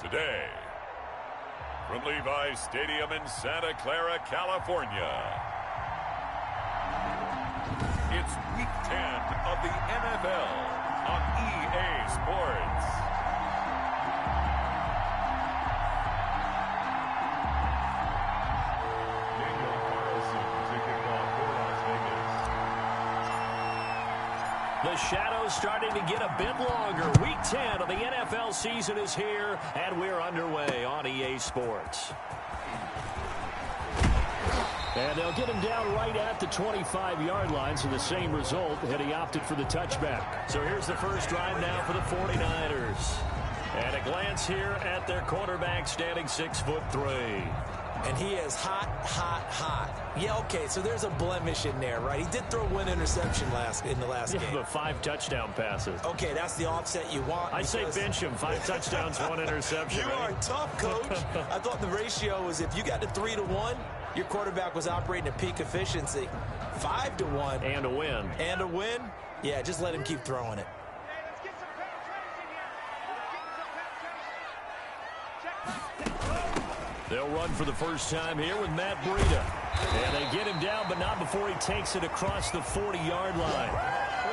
Today, from Levi's Stadium in Santa Clara, California, it's Week 10 of the NFL on EA Sports. The shadow's starting to get a bit longer. Week 10 of the NFL season is here, and we're underway on EA Sports. And they'll get him down right at the 25-yard line, so the same result had he opted for the touchback. So here's the first drive now for the 49ers. And a glance here at their quarterback standing 6'3". And he is hot, hot, hot. Yeah, okay, so there's a blemish in there, right? He did throw one interception in the last game. The 5 touchdown passes. Okay, that's the offset you want. I say bench him. 5 touchdowns, 1 interception. You are tough, Coach. I thought the ratio was if you got to 3-1, your quarterback was operating at peak efficiency. 5-1. And a win. And a win? Yeah, just let him keep throwing it. They'll run for the first time here with Matt Breida. And they get him down, but not before he takes it across the 40-yard line.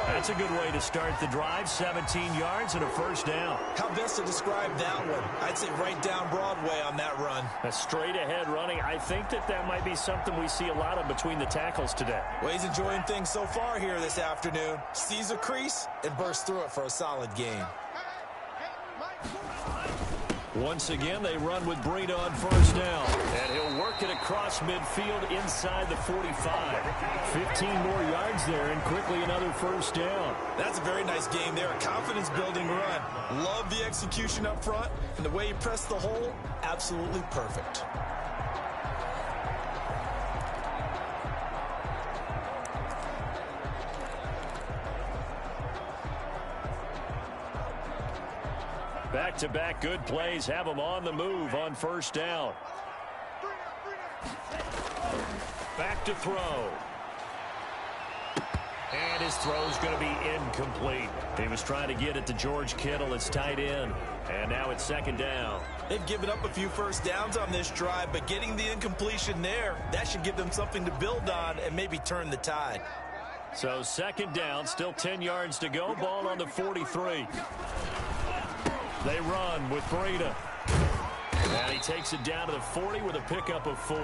That's a good way to start the drive. 17 yards and a first down. How best to describe that one? I'd say right down Broadway on that run. A straight-ahead running. I think that might be something we see a lot of between the tackles today. Well, he's enjoying things so far here this afternoon. Sees a crease and bursts through it for a solid gain. Once again, they run with Breida on first down. And he'll work it across midfield inside the 45. 15 more yards there and quickly another first down. That's a very nice game there. A confidence-building run. Love the execution up front. And the way he pressed the hole, absolutely perfect. Back-to-back good plays have him on the move on first down. Back to throw. And his throw's going to be incomplete. He was trying to get it to George Kittle, his tight end. And now it's second down. They've given up a few first downs on this drive, but getting the incompletion there, that should give them something to build on and maybe turn the tide. So second down, still 10 yards to go. Ball on the 43. They run with Breida. And he takes it down to the 40 with a pickup of 4.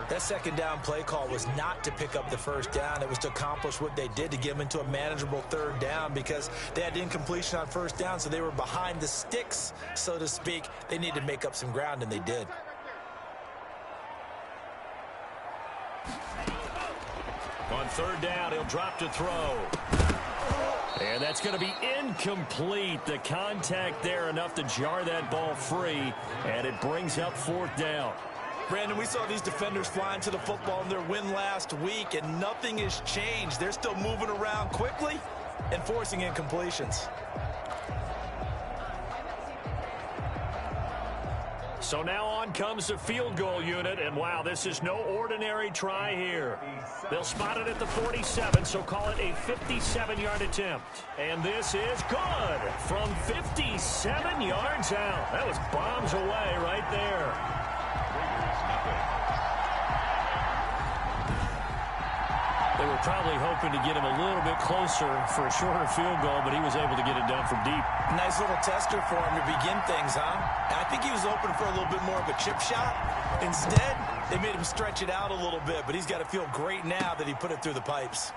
That second down play call was not to pick up the first down. It was to accomplish what they did to get them into a manageable third down because they had incompletion on first down, so they were behind the sticks, so to speak. They needed to make up some ground, and they did. On third down, he'll drop to throw. And that's going to be incomplete. The contact there enough to jar that ball free, and it brings up fourth down. Brandon, we saw these defenders flying to the football in their win last week, and nothing has changed. They're still moving around quickly and forcing incompletions. So now on comes the field goal unit, and wow, this is no ordinary try here. They'll spot it at the 47, so call it a 57-yard attempt. And this is good from 57 yards out. That was bombs away right there. They were probably hoping to get him a little bit closer for a shorter field goal, but he was able to get it done from deep. Nice little tester for him to begin things, huh? I think he was open for a little bit more of a chip shot. Instead, they made him stretch it out a little bit, but he's got to feel great now that he put it through the pipes.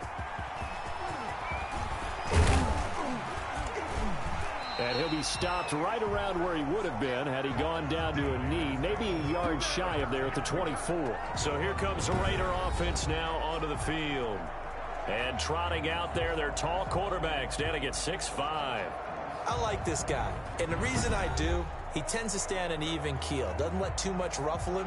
And he'll be stopped right around where he would have been had he gone down to a knee, maybe a yard shy of there at the 24. So here comes the Raider offense now onto the field. And trotting out there, their tall quarterback standing at 6'5". I like this guy, and the reason I do, he tends to stay on an even keel, doesn't let too much ruffle him.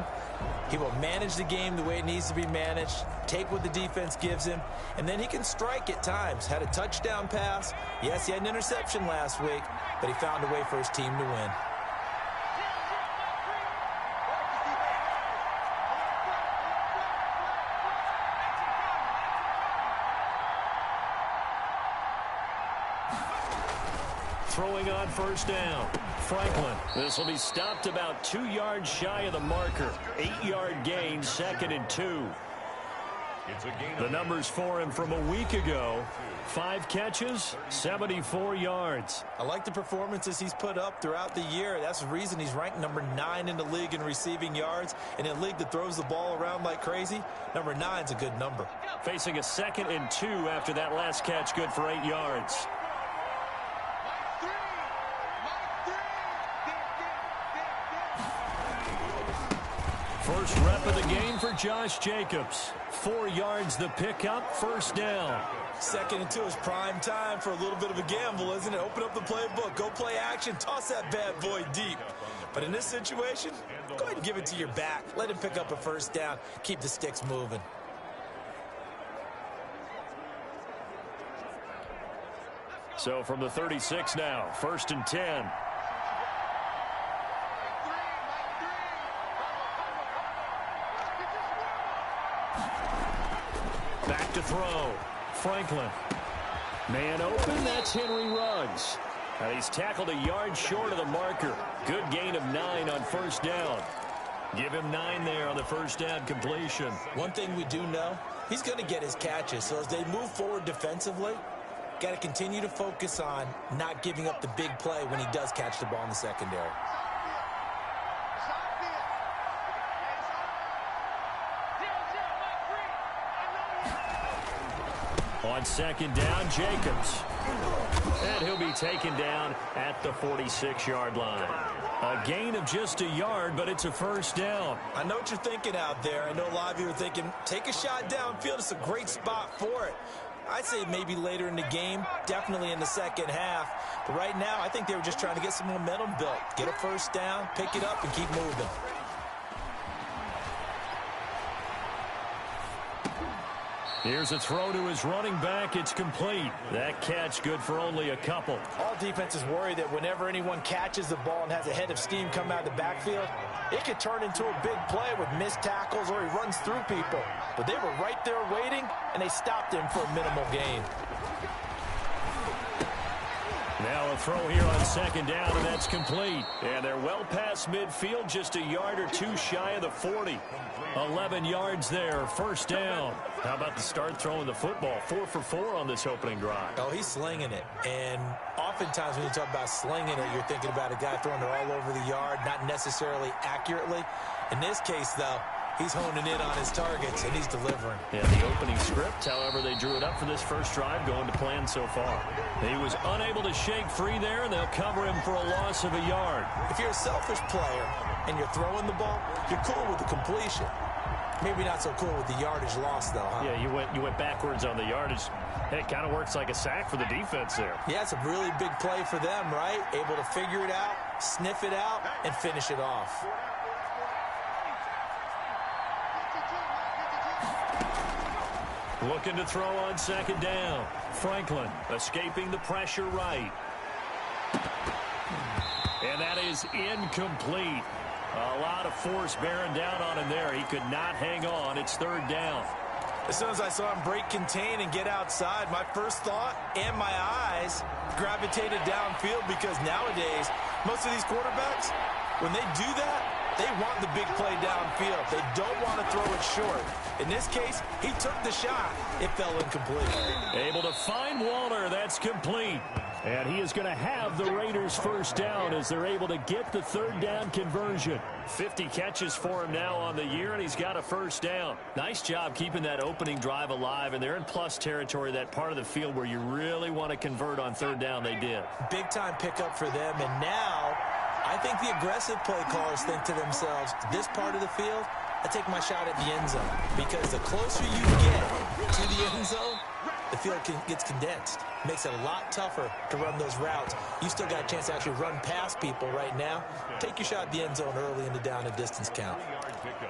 He will manage the game the way it needs to be managed, take what the defense gives him, and then he can strike at times. Had a touchdown pass. Yes, he had an interception last week, but he found a way for his team to win. Throwing on first down. Franklin. This will be stopped about 2 yards shy of the marker. 8-yard gain, 2nd and 2. The numbers for him from a week ago: 5 catches, 74 yards. I like the performances he's put up throughout the year. That's the reason he's ranked number 9 in the league in receiving yards. And in a league that throws the ball around like crazy, number 9 is a good number. Facing a 2nd and 2 after that last catch, good for 8 yards. First rep of the game for Josh Jacobs. 4 yards the pickup, first down. 2nd and 2 is prime time for a little bit of a gamble, isn't it? Open up the playbook, go play action, toss that bad boy deep. But in this situation, go ahead and give it to your back. Let him pick up a first down. Keep the sticks moving. So from the 36 now, 1st and 10. Back to throw. Franklin. Man open, that's Henry Ruggs. And he's tackled a yard short of the marker. Good gain of 9 on first down. Give him 9 there on the first down completion. One thing we do know, he's going to get his catches. So as they move forward defensively, got to continue to focus on not giving up the big play when he does catch the ball in the secondary. On 2nd down, Jacobs. And he'll be taken down at the 46-yard line. A gain of just a yard, but it's a first down. I know what you're thinking out there. I know a lot of you are thinking, take a shot downfield. It's a great spot for it. I'd say maybe later in the game, definitely in the second half. But right now, I think they were just trying to get some momentum built. Get a first down, pick it up, and keep moving. Here's a throw to his running back. It's complete. That catch good for only a couple. All defenses worry that whenever anyone catches the ball and has a head of steam come out of the backfield, it could turn into a big play with missed tackles or he runs through people. But they were right there waiting, and they stopped him for a minimal gain. Now a throw here on 2nd down, and that's complete. And they're well past midfield, just a yard or 2 shy of the 40. 11 yards there, first down. How about the start throwing the football? 4 for 4 on this opening drive. Oh, he's slinging it. And oftentimes when you talk about slinging it, you're thinking about a guy throwing it all over the yard, not necessarily accurately. In this case, though, he's honing in on his targets, and he's delivering. Yeah, the opening script, however, they drew it up for this first drive, going to plan so far. He was unable to shake free there, and they'll cover him for a loss of a yard. If you're a selfish player and you're throwing the ball, you're cool with the completion. Maybe not so cool with the yardage loss, though, huh? Yeah, you went backwards on the yardage. Hey, it kind of works like a sack for the defense there. Yeah, it's a really big play for them, right? Able to figure it out, sniff it out, and finish it off. Looking to throw on 2nd down. Franklin escaping the pressure right. And that is incomplete. A lot of force bearing down on him there. He could not hang on. It's 3rd down. As soon as I saw him break contain and get outside, my first thought and my eyes gravitated downfield, because nowadays, most of these quarterbacks, when they do that, they want the big play downfield. They don't want to throw it short. In this case, he took the shot. It fell incomplete. Able to find Waller. That's complete. And he is going to have the Raiders first down as they're able to get the 3rd down conversion. 50 catches for him now on the year, and he's got a first down. Nice job keeping that opening drive alive, and they're in plus territory, that part of the field where you really want to convert on 3rd down. They did. Big-time pickup for them, and now I think the aggressive play callers think to themselves, this part of the field, I take my shot at the end zone, because the closer you get to the end zone, the field gets condensed. Makes it a lot tougher to run those routes. You still got a chance to actually run past people right now. Take your shot at the end zone early in the down and distance count.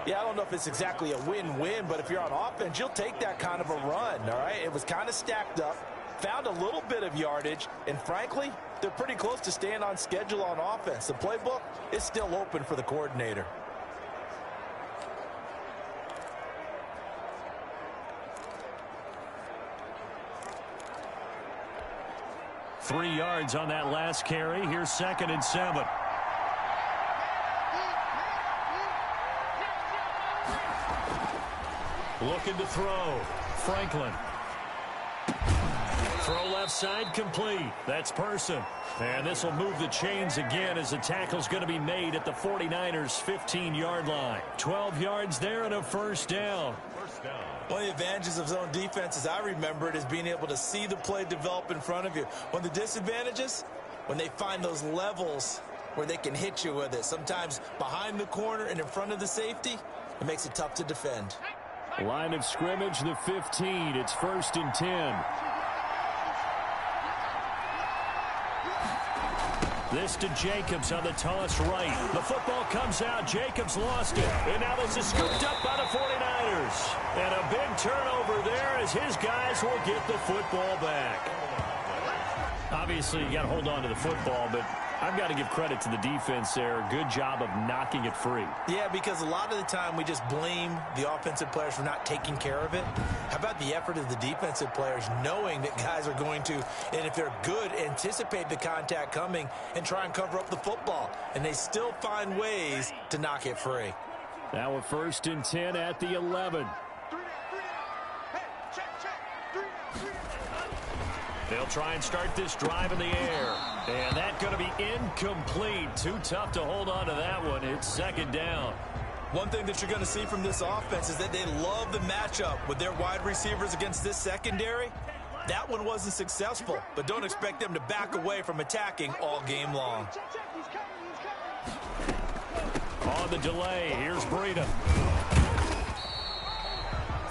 Yeah, I don't know if it's exactly a win-win, but if you're on offense, you'll take that kind of a run, all right? It was kind of stacked up, found a little bit of yardage, and frankly, they're pretty close to staying on schedule on offense. The playbook is still open for the coordinator. Three yards on that last carry. Here's 2nd and 7. Looking to throw. Franklin. Throw left side complete. That's Person. And this will move the chains again as the tackle's going to be made at the 49ers' 15-yard line. 12 yards there and a first down. One of the advantages of zone defense, as I remember it, is being able to see the play develop in front of you. One of the disadvantages, when they find those levels where they can hit you with it, sometimes behind the corner and in front of the safety, it makes it tough to defend. Line of scrimmage, the 15. It's 1st and 10. This to Jacobs on the toss right. The football comes out. Jacobs lost it. And now this is scooped up by the 49ers. And a big turnover there as his guys will get the football back. Obviously, you got to hold on to the football, but I've got to give credit to the defense there. Good job of knocking it free. Yeah, because a lot of the time we just blame the offensive players for not taking care of it. How about the effort of the defensive players knowing that guys are going to, and if they're good, anticipate the contact coming and try and cover up the football. And they still find ways to knock it free. Now a 1st and 10 at the 11. They'll try and start this drive in the air. And that's going to be incomplete. Too tough to hold on to that one. It's 2nd down. One thing that you're going to see from this offense is that they love the matchup with their wide receivers against this secondary. That one wasn't successful, but don't expect them to back away from attacking all game long. On the delay, here's Breida.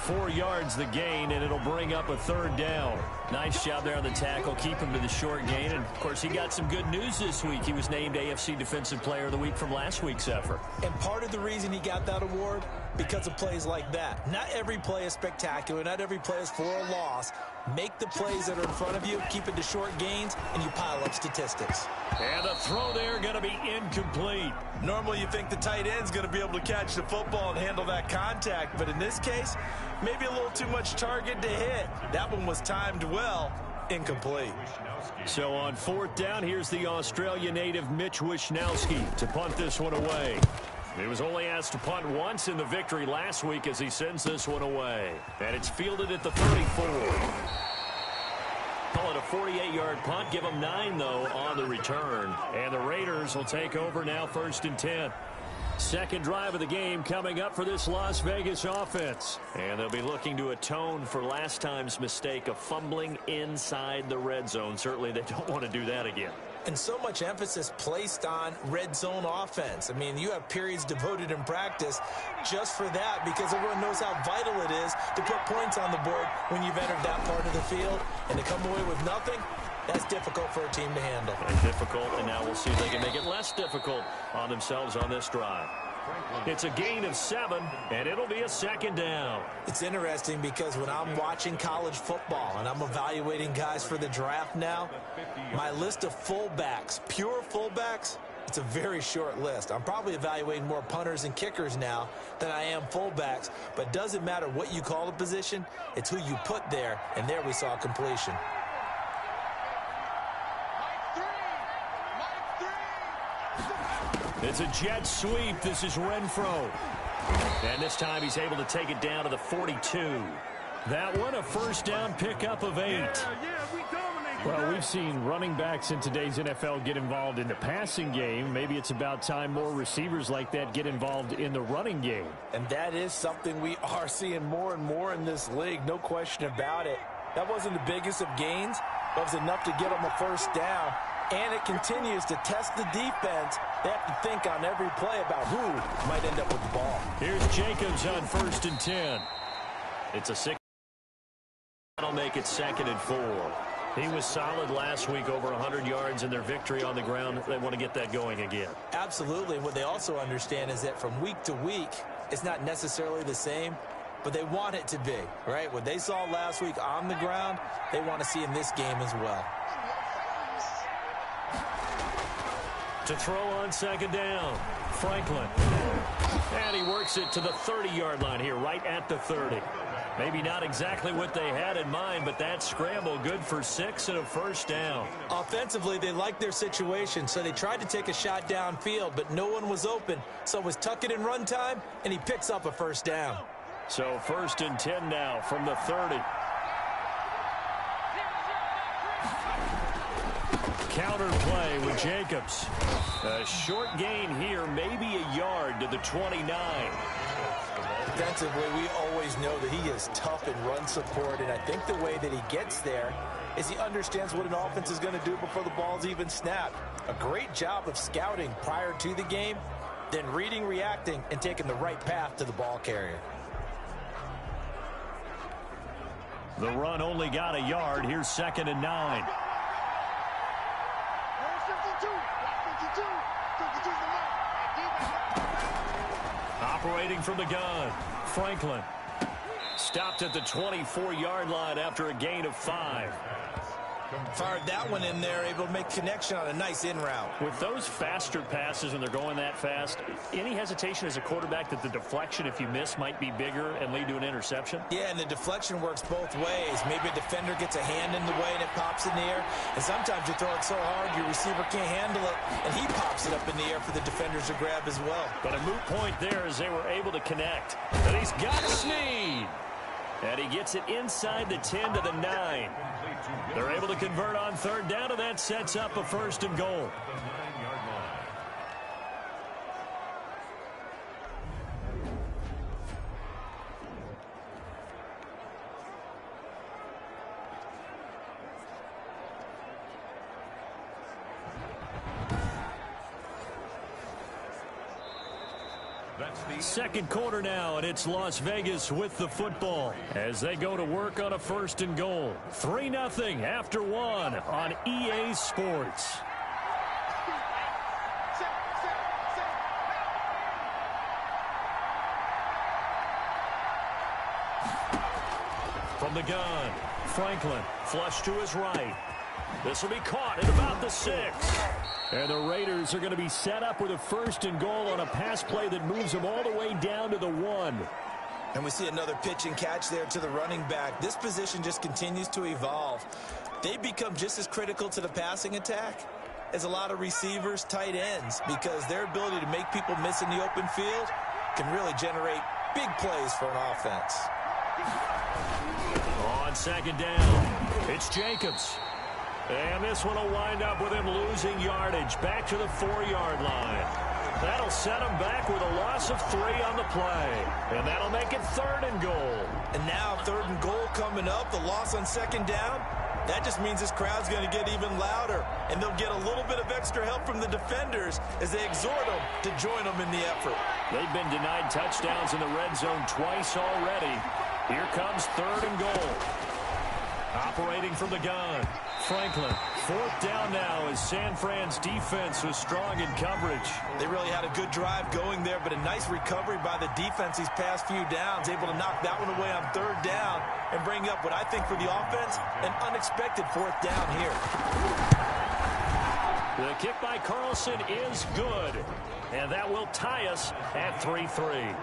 4 yards the gain, and it'll bring up a 3rd down. Nice job there on the tackle. Keep him to the short gain. And, of course, he got some good news this week. He was named AFC Defensive Player of the Week from last week's effort. And part of the reason he got that award, because of plays like that. Not every play is spectacular. Not every play is for a loss. Make the plays that are in front of you, keep it to short gains, and you pile up statistics. And the throw there going to be incomplete. Normally you think the tight end's going to be able to catch the football and handle that contact, but in this case, maybe a little too much target to hit. That one was timed well, incomplete. So on 4th down, here's the Australia native Mitch Wishnowsky to punt this one away. He was only asked to punt once in the victory last week as he sends this one away. And it's fielded at the 34. Call it a 48-yard punt. Give them 9, though, on the return. And the Raiders will take over now 1st and 10. Second drive of the game coming up for this Las Vegas offense. And they'll be looking to atone for last time's mistake of fumbling inside the red zone. Certainly they don't want to do that again. And so much emphasis placed on red zone offense. I mean, you have periods devoted in practice just for that because everyone knows how vital it is to put points on the board when you've entered that part of the field. And to come away with nothing, that's difficult for a team to handle. And difficult, and now we'll see if they can make it less difficult on themselves on this drive. It's a gain of 7, and it'll be a 2nd down. It's interesting because when I'm watching college football and I'm evaluating guys for the draft now, my list of fullbacks, pure fullbacks, it's a very short list. I'm probably evaluating more punters and kickers now than I am fullbacks, but it doesn't matter what you call the position, it's who you put there, and there we saw completion. It's a jet sweep. This is Renfro. And this time he's able to take it down to the 42. That one, a 1st down pickup of 8. Well, we've seen running backs in today's NFL get involved in the passing game. Maybe it's about time more receivers like that get involved in the running game. And that is something we are seeing more and more in this league, no question about it. That wasn't the biggest of gains, but it was enough to get them a 1st down. And it continues to test the defense. They have to think on every play about who might end up with the ball. Here's Jacobs on 1st and 10. It's a 6. That'll make it 2nd and 4. He was solid last week, over 100 yards in their victory on the ground. They want to get that going again. Absolutely. What they also understand is that from week to week, it's not necessarily the same, but they want it to be, right? What they saw last week on the ground, they want to see in this game as well. To throw on 2nd down, Franklin. And he works it to the 30-yard line here, right at the 30. Maybe not exactly what they had in mind, but that scramble good for 6 and a 1st down. Offensively, they liked their situation, so they tried to take a shot downfield, but no one was open. So it was tuck it in run time, and he picks up a 1st down. So 1st and 10 now from the 30. Counter play with Jacobs. A short gain here, maybe a yard to the 29. Defensively, we always know that he is tough in run support, and I think the way that he gets there is he understands what an offense is going to do before the ball's even snapped. A great job of scouting prior to the game, then reading, reacting, and taking the right path to the ball carrier. The run only got a yard. Here's 2nd and 9. Operating from the gun, Franklin. Stopped at the 24-yard line after a gain of 5. Fired that one in there, able to make connection on a nice in route. With those faster passes when they're going that fast, any hesitation as a quarterback that the deflection, if you miss, might be bigger and lead to an interception? Yeah, and the deflection works both ways. Maybe a defender gets a hand in the way and it pops in the air. And sometimes you throw it so hard your receiver can't handle it, and he pops it up in the air for the defenders to grab as well. But a moot point there as they were able to connect. And he's got Snead. And he gets it inside the 10 to the 9. They're able to convert on 3rd down, and that sets up a 1st and goal. Second quarter now, and it's Las Vegas with the football as they go to work on a 1st and goal. 3-0 after 1 on EA Sports. From the gun, Franklin flush to his right. This will be caught at about the 6. And the Raiders are going to be set up with a 1st and goal on a pass play that moves them all the way down to the 1. And we see another pitch and catch there to the running back. This position just continues to evolve. They become just as critical to the passing attack as a lot of receivers, tight ends, because their ability to make people miss in the open field can really generate big plays for an offense. On 2nd down, it's Jacobs. And this one will wind up with him losing yardage back to the 4-yard line. That'll set him back with a loss of 3 on the play. And that'll make it 3rd and goal. And now 3rd and goal coming up, the loss on 2nd down. That just means this crowd's going to get even louder. And they'll get a little bit of extra help from the defenders as they exhort them to join them in the effort. They've been denied touchdowns in the red zone twice already. Here comes 3rd and goal. Operating from the gun, Franklin. 4th down now as San Fran's defense was strong in coverage. They really had a good drive going there, but a nice recovery by the defense these past few downs, able to knock that one away on 3rd down and bring up what I think for the offense, an unexpected 4th down here. The kick by Carlson is good, and that will tie us at 3-3.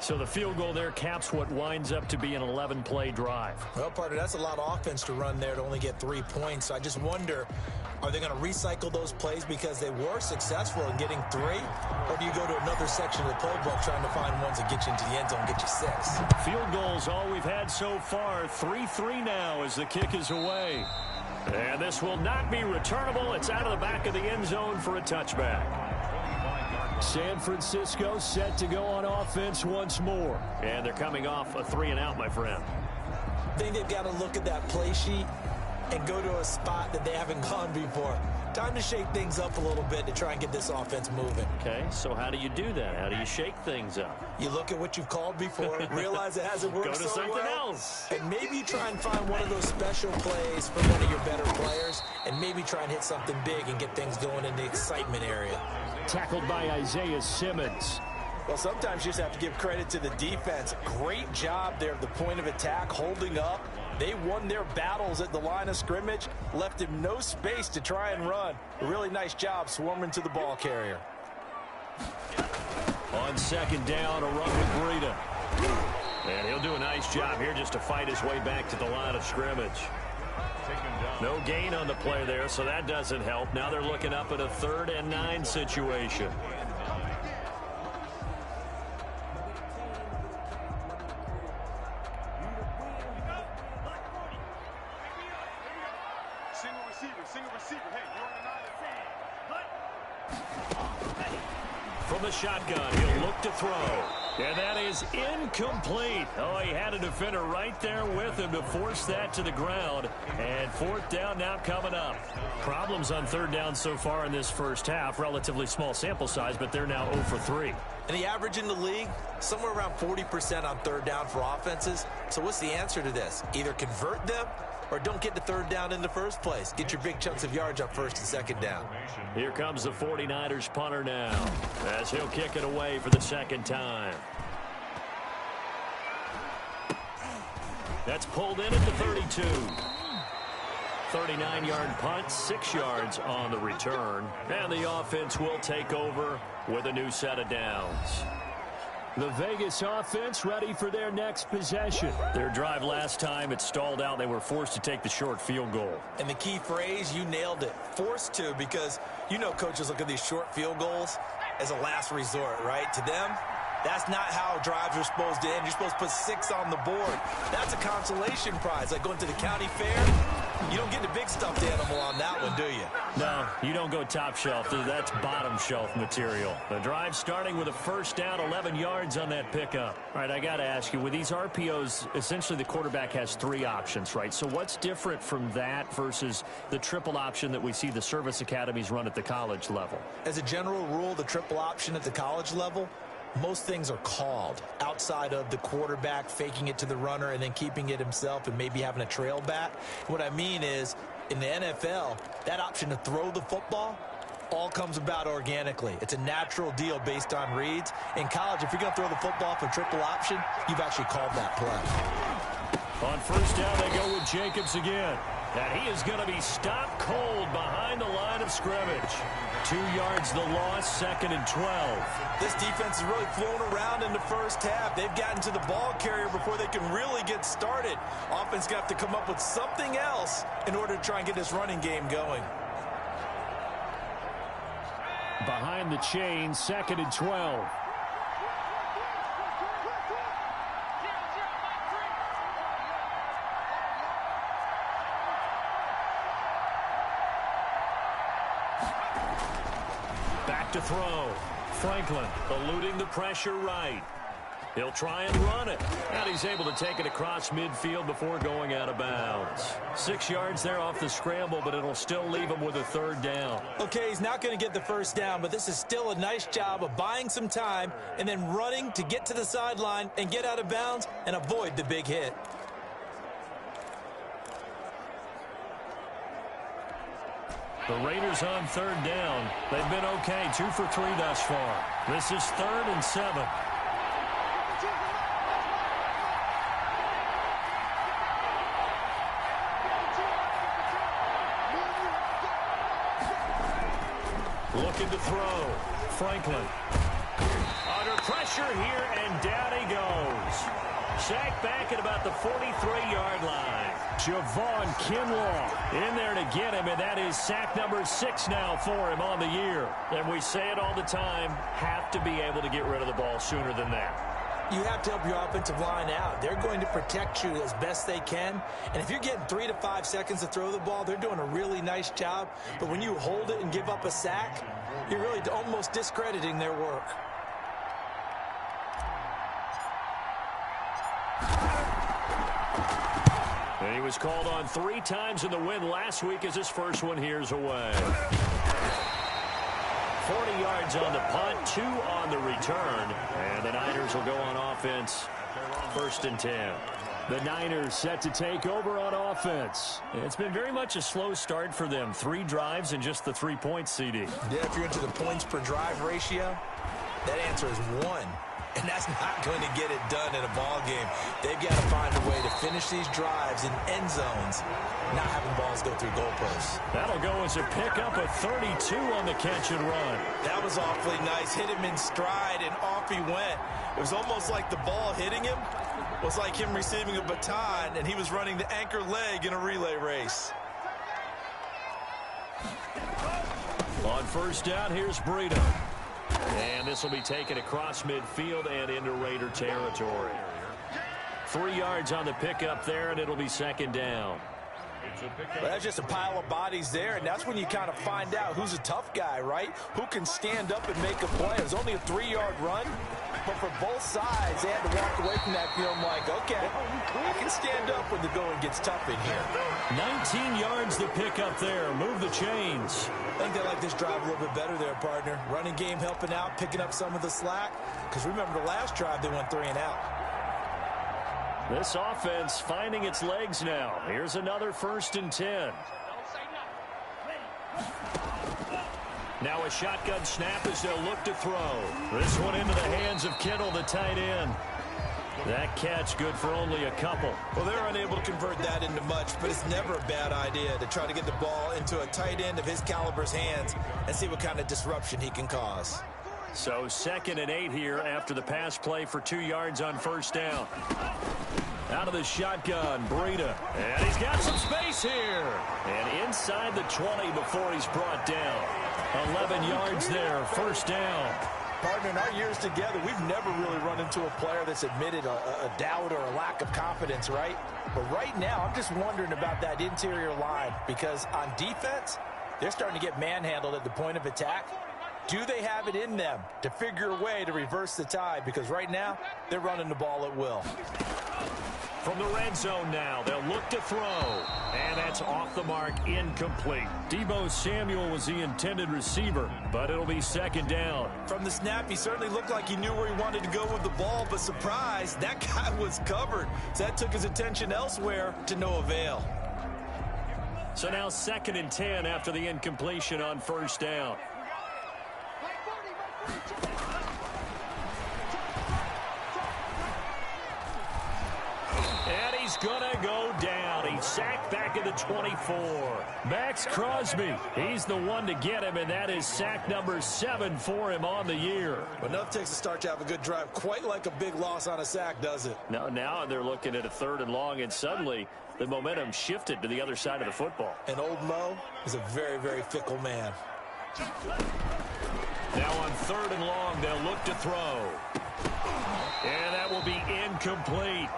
So the field goal there caps what winds up to be an 11-play drive. Well, partner, that's a lot of offense to run there to only get 3 points. So I just wonder, are they going to recycle those plays because they were successful in getting 3? Or do you go to another section of the playbook trying to find ones that get you into the end zone and get you 6? Field goals all we've had so far. 3-3 now as the kick is away. And this will not be returnable. It's out of the back of the end zone for a touchback. San Francisco set to go on offense once more. And they're coming off a 3-and-out, my friend. I think they've got to look at that play sheet and go to a spot that they haven't gone before. Time to shake things up a little bit to try and get this offense moving. Okay, so how do you do that? How do you shake things up? You look at what you've called before, realize it hasn't worked so well. Go to something else. And maybe you try and find one of those special plays for one of your better players, and maybe try and hit something big and get things going in the excitement area. Tackled by Isaiah Simmons. Well, sometimes you just have to give credit to the defense. Great job there at the point of attack, holding up. They won their battles at the line of scrimmage, left him no space to try and run. A really nice job swarming to the ball carrier. On 2nd down, a run with Breida. And he'll do a nice job here just to fight his way back to the line of scrimmage. No gain on the play there, so that doesn't help. Now they're looking up at a 3rd and 9 situation. From the shotgun, he'll look to throw. And that is incomplete. Oh, he had a defender right there with him to force that to the ground. And 4th down now coming up. Problems on 3rd down so far in this first half. Relatively small sample size, but they're now 0 for 3. And the average in the league, somewhere around 40% on 3rd down for offenses. So what's the answer to this? Either convert them or don't get to 3rd down in the first place. Get your big chunks of yards up 1st and 2nd down. Here comes the 49ers punter now, as he'll kick it away for the 2nd time. That's pulled in at the 32. 39-yard punt, 6 yards on the return. And the offense will take over with a new set of downs. The Vegas offense ready for their next possession. Their drive last time, it stalled out. They were forced to take the short field goal. And the key phrase, you nailed it. Forced to, because you know coaches look at these short field goals as a last resort, right? To them, that's not how drives are supposed to end. You're supposed to put 6 on the board. That's a consolation prize, like going to the county fair. You don't get the big stuffed animal on that one, do you? No, you don't go top shelf. That's bottom shelf material. The drive starting with a 1st down, 11 yards on that pickup. All right, I got to ask you, with these RPOs, essentially the quarterback has 3 options, right? So what's different from that versus the triple option that we see the service academies run at the college level? As a general rule, the triple option at the college level, most things are called outside of the quarterback faking it to the runner and then keeping it himself and maybe having a trail back. What I mean is, in the NFL, that option to throw the football all comes about organically. It's a natural deal based on reads. In college, if you're going to throw the football for triple option, you've actually called that play. On 1st down, they go with Jacobs again. And he is going to be stopped cold behind the line of scrimmage. 2 yards the loss, 2nd and 12. This defense has really flown around in the first half. They've gotten to the ball carrier before they can really get started. Offense got to come up with something else in order to try and get this running game going. Behind the chain, 2nd and 12. To throw. Franklin eluding the pressure right. He'll try and run it. And he's able to take it across midfield before going out of bounds. 6 yards there off the scramble, but it'll still leave him with a 3rd down. Okay, he's not going to get the 1st down, but this is still a nice job of buying some time and then running to get to the sideline and get out of bounds and avoid the big hit. The Raiders on 3rd down. They've been okay, 2 for 3 thus far. This is 3rd and 7. Looking to throw. Franklin. Under pressure here, and down he goes. Sacked back at about the 43-yard line. Javon Kinlaw in there to get him, and that is sack number 6 now for him on the year. And we say it all the time, have to be able to get rid of the ball sooner than that. You have to help your offensive line out. They're going to protect you as best they can. And if you're getting 3 to 5 seconds to throw the ball, they're doing a really nice job. But when you hold it and give up a sack, you're really almost discrediting their work. And he was called on 3 times in the win last week as his first one here's away. 40 yards on the punt, 2 on the return. And the Niners will go on offense, 1st and 10. The Niners set to take over on offense. It's been very much a slow start for them. 3 drives and just the 3 points, CD. Yeah, if you're into the points per drive ratio, that answer is 1. And that's not going to get it done in a ball game. They've got to find a way to finish these drives in end zones, not having balls go through goalposts. That'll go as a pickup of 32 on the catch and run. That was awfully nice. Hit him in stride, and off he went. It was almost like the ball hitting him was like him receiving a baton, and he was running the anchor leg in a relay race. On first down, here's Breida. And this will be taken across midfield and into Raider territory. 3 yards on the pickup there, and it'll be second down. But that's just a pile of bodies there, and that's when you kind of find out who's a tough guy, right? Who can stand up and make a play. It was only a 3-yard run, but for both sides, they had to walk away from that feeling like, okay, I can stand up when the going gets tough in here. 19 yards the pickup there. Move the chains. I think they like this drive a little bit better there, partner. Running game helping out, picking up some of the slack. Because remember the last drive, they went 3 and out. This offense finding its legs now. Here's another 1st and 10. Now a shotgun snap as they'll look to throw. This one into the hands of Kittle, the tight end. That catch good for only a couple. Well, they're unable to convert that into much, but it's never a bad idea to try to get the ball into a tight end of his caliber's hands and see what kind of disruption he can cause. So 2nd and 8 here after the pass play for 2 yards on first down. Out of the shotgun, Breida. And he's got some space here. And inside the 20 before he's brought down. 11 yards there, first down. Partner, in our years together, we've never really run into a player that's admitted a doubt or a lack of confidence, right? But right now, I'm just wondering about that interior line because on defense, they're starting to get manhandled at the point of attack. Do they have it in them to figure a way to reverse the tide? Because right now, they're running the ball at will. From the red zone now, they'll look to throw. And that's off the mark, incomplete. Deebo Samuel was the intended receiver, but it'll be 2nd down. From the snap, he certainly looked like he knew where he wanted to go with the ball, but surprise, that guy was covered. So that took his attention elsewhere to no avail. So now 2nd and 10 after the incompletion on first down. And he's going to go down. He's sacked back at the 24. Max Crosby, he's the one to get him, and that is sack number 7 for him on the year. But enough takes a start to have a good drive. Quite like a big loss on a sack, does it? Now they're looking at a 3rd and long, and suddenly the momentum shifted to the other side of the football. And Old Mo is a very, very fickle man. Now on 3rd and long, they'll look to throw. And that will be incomplete.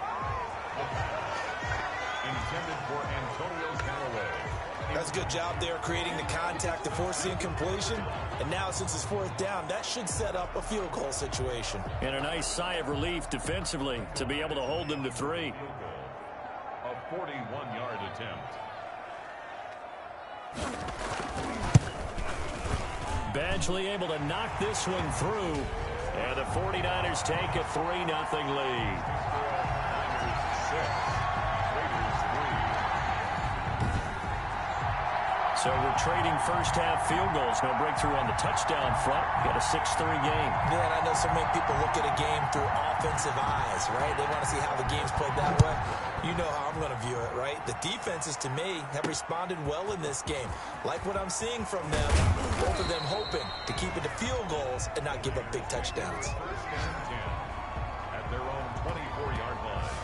Intended for Antonio Callaway. That's a good job there creating the contact to force the incompletion. And now since it's 4th down, that should set up a field goal situation. And a nice sigh of relief defensively to be able to hold them to 3. A 41-yard attempt. Badgley able to knock this one through. And the 49ers take a 3-0 lead. So we're trading first half field goals. No breakthrough on the touchdown front. Got a 6-3 game. Man, I know so many people look at a game through offensive eyes, right? They want to see how the game's played that way. You know how I'm going to view it, right? The defenses, to me, have responded well in this game. Like what I'm seeing from them, both of them hoping to keep it to field goals and not give up big touchdowns. First and 10 at their own 24-yard line.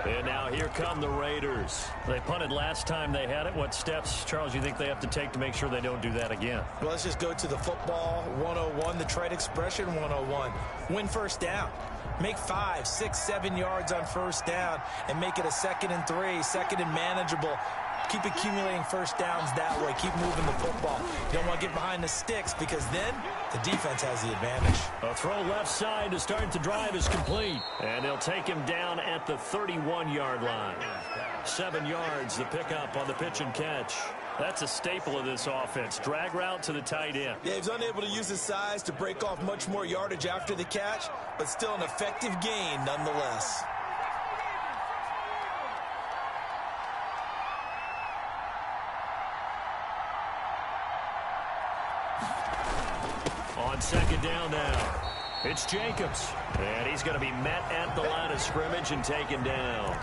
And now here come the Raiders. They punted last time they had it. What steps, Charles, you think they have to take to make sure they don't do that again? Well, let's just go to the football 101, the trade expression 101. Win first down. Make 5, 6, 7 yards on first down and make it a 2nd and 3, 2nd and manageable. Keep accumulating first downs that way. Keep moving the football. You don't want to get behind the sticks because then the defense has the advantage. A throw left side to start the drive is complete. And they'll take him down at the 31-yard line. 7 yards, the pickup on the pitch and catch. That's a staple of this offense. Drag route to the tight end. Yeah, he's unable to use his size to break off much more yardage after the catch, but still an effective gain nonetheless. On 2nd down now, it's Jacobs. And he's going to be met at the line of scrimmage and taken down.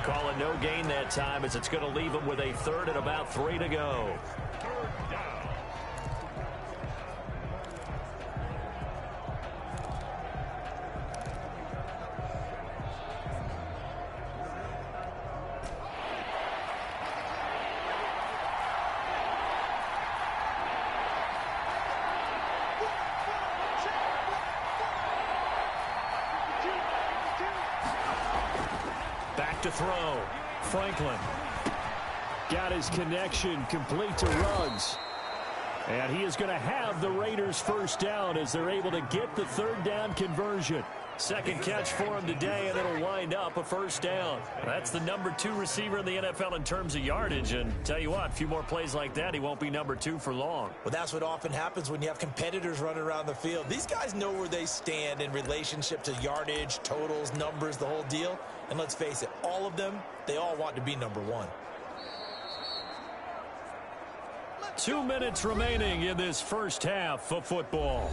Calling no gain that time as it's going to leave him with a 3rd and about 3 to go. to throw. Franklin. Got his connection complete to Ruggs. And he is going to have the Raiders first down as they're able to get the third down conversion. Second catch for him today, and it'll wind up a first down. That's the number 2 receiver in the NFL in terms of yardage. And tell you what, a few more plays like that, he won't be number 2 for long. Well, that's what often happens when you have competitors running around the field. These guys know where they stand in relationship to yardage, totals, numbers, the whole deal. And let's face it, all of them, they all want to be number 1. 2 minutes remaining in this first half of football.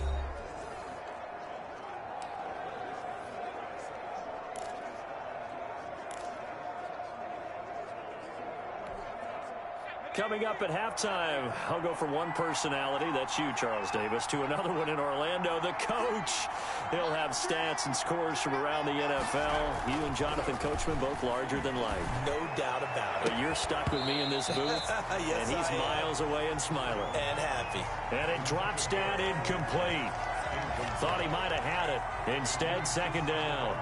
Coming up at halftime, I'll go from one personality, that's you, Charles Davis, to another one in Orlando, the coach. He'll have stats and scores from around the NFL. You and Jonathan Coachman both larger than life. No doubt about it. But you're stuck with me in this booth, yes, and he's miles away and smiling. And happy. And it drops down incomplete. Thought he might have had it. Instead, second down.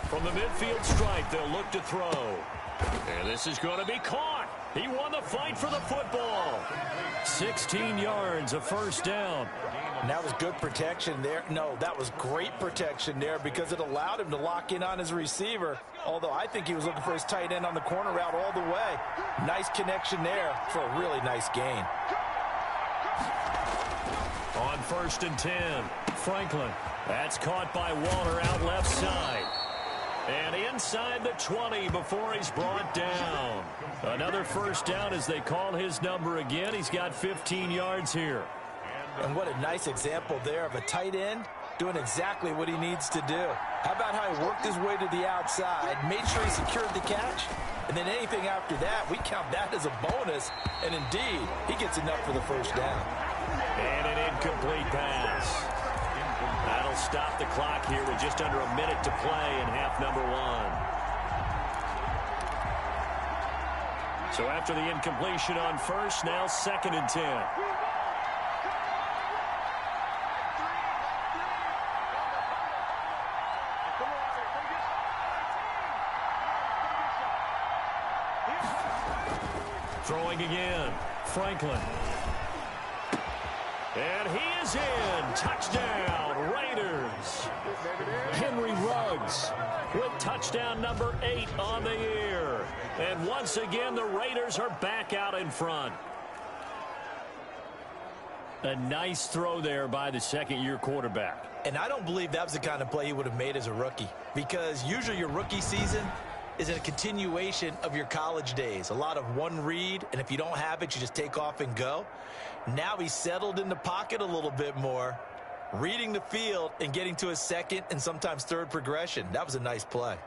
From the midfield stripe, they'll look to throw. And this is going to be caught. He won the fight for the football. 16 yards, a first down. And that was good protection there. No, that was great protection there because it allowed him to lock in on his receiver. Although I think he was looking for his tight end on the corner route all the way. Nice connection there for a really nice gain. On 1st and 10, Franklin. That's caught by Waller out left side. And inside the 20 before he's brought down. Another first down as they call his number again. He's got 15 yards here. And what a nice example there of a tight end doing exactly what he needs to do. How about how he worked his way to the outside, made sure he secured the catch, and then anything after that, we count that as a bonus. And indeed, he gets enough for the first down. And an incomplete pass. That'll stop the clock here with just under a minute to play in half number 1. So after the incompletion on first, now 2nd and 10. Throwing again, Franklin. And he is in. Touchdown, Raiders. Henry Ruggs with touchdown number 8 on the year. And once again, the Raiders are back out in front. A nice throw there by the second-year quarterback. And I don't believe that was the kind of play he would have made as a rookie. Because usually your rookie season is a continuation of your college days. A lot of one read, and if you don't have it, you just take off and go. Now he's settled in the pocket a little bit more, reading the field and getting to his second and sometimes third progression. That was a nice play.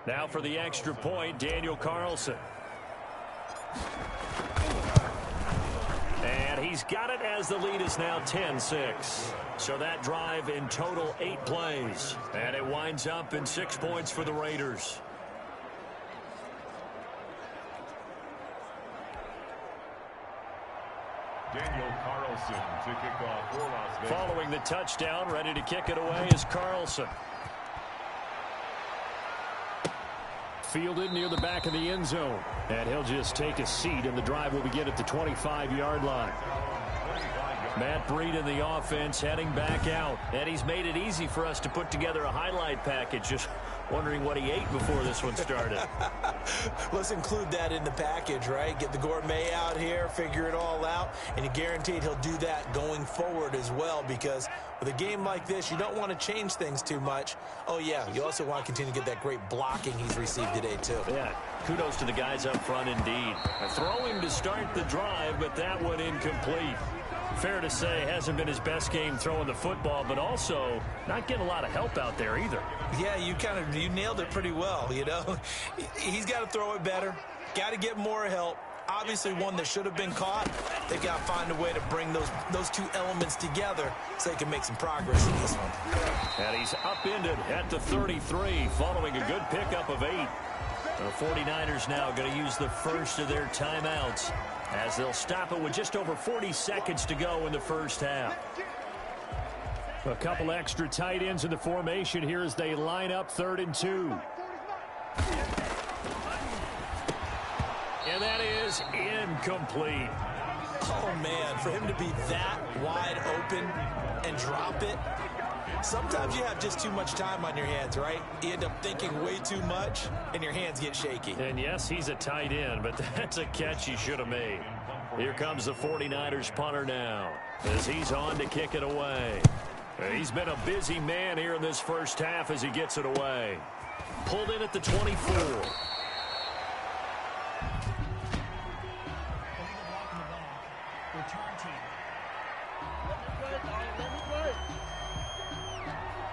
Now for the extra point, Daniel Carlson. And he's got it as the lead is now 10-6. So that drive in total 8 plays. And it winds up in 6 points for the Raiders. Daniel Carlson to kick off for Las Vegas. Following the touchdown, ready to kick it away is Carlson. Fielded near the back of the end zone. And he'll just take a seat, and the drive will begin at the 25-yard line. Matt Breed in the offense heading back out. And he's made it easy for us to put together a highlight package. Just Wondering what he ate before this one started. Let's include that in the package, right? Get the gourmet out here, figure it all out, and you're guaranteed he'll do that going forward as well, because with a game like this, you don't want to change things too much. Oh, yeah, you also want to continue to get that great blocking he's received today, too. Yeah, kudos to the guys up front indeed. Throwing to start the drive, but that one incomplete. Fair to say, hasn't been his best game throwing the football, but also not getting a lot of help out there either. Yeah, you nailed it pretty well, you know. He's got to throw it better, got to get more help. Obviously one that should have been caught. They've got to find a way to bring those two elements together so they can make some progress in this one. And he's upended at the 33 following a good pickup of 8. The 49ers now going to use the first of their timeouts, as they'll stop it with just over 40 seconds to go in the first half. A couple extra tight ends in the formation here as they line up 3rd and 2. And that is incomplete. Oh, man, for him to be that wide open and drop it. Sometimes you have just too much time on your hands, right? You end up thinking way too much, and your hands get shaky. And yes, he's a tight end, but that's a catch he should have made. Here comes the 49ers punter now, as he's on to kick it away. He's been a busy man here in this first half as he gets it away. Pulled in at the 24.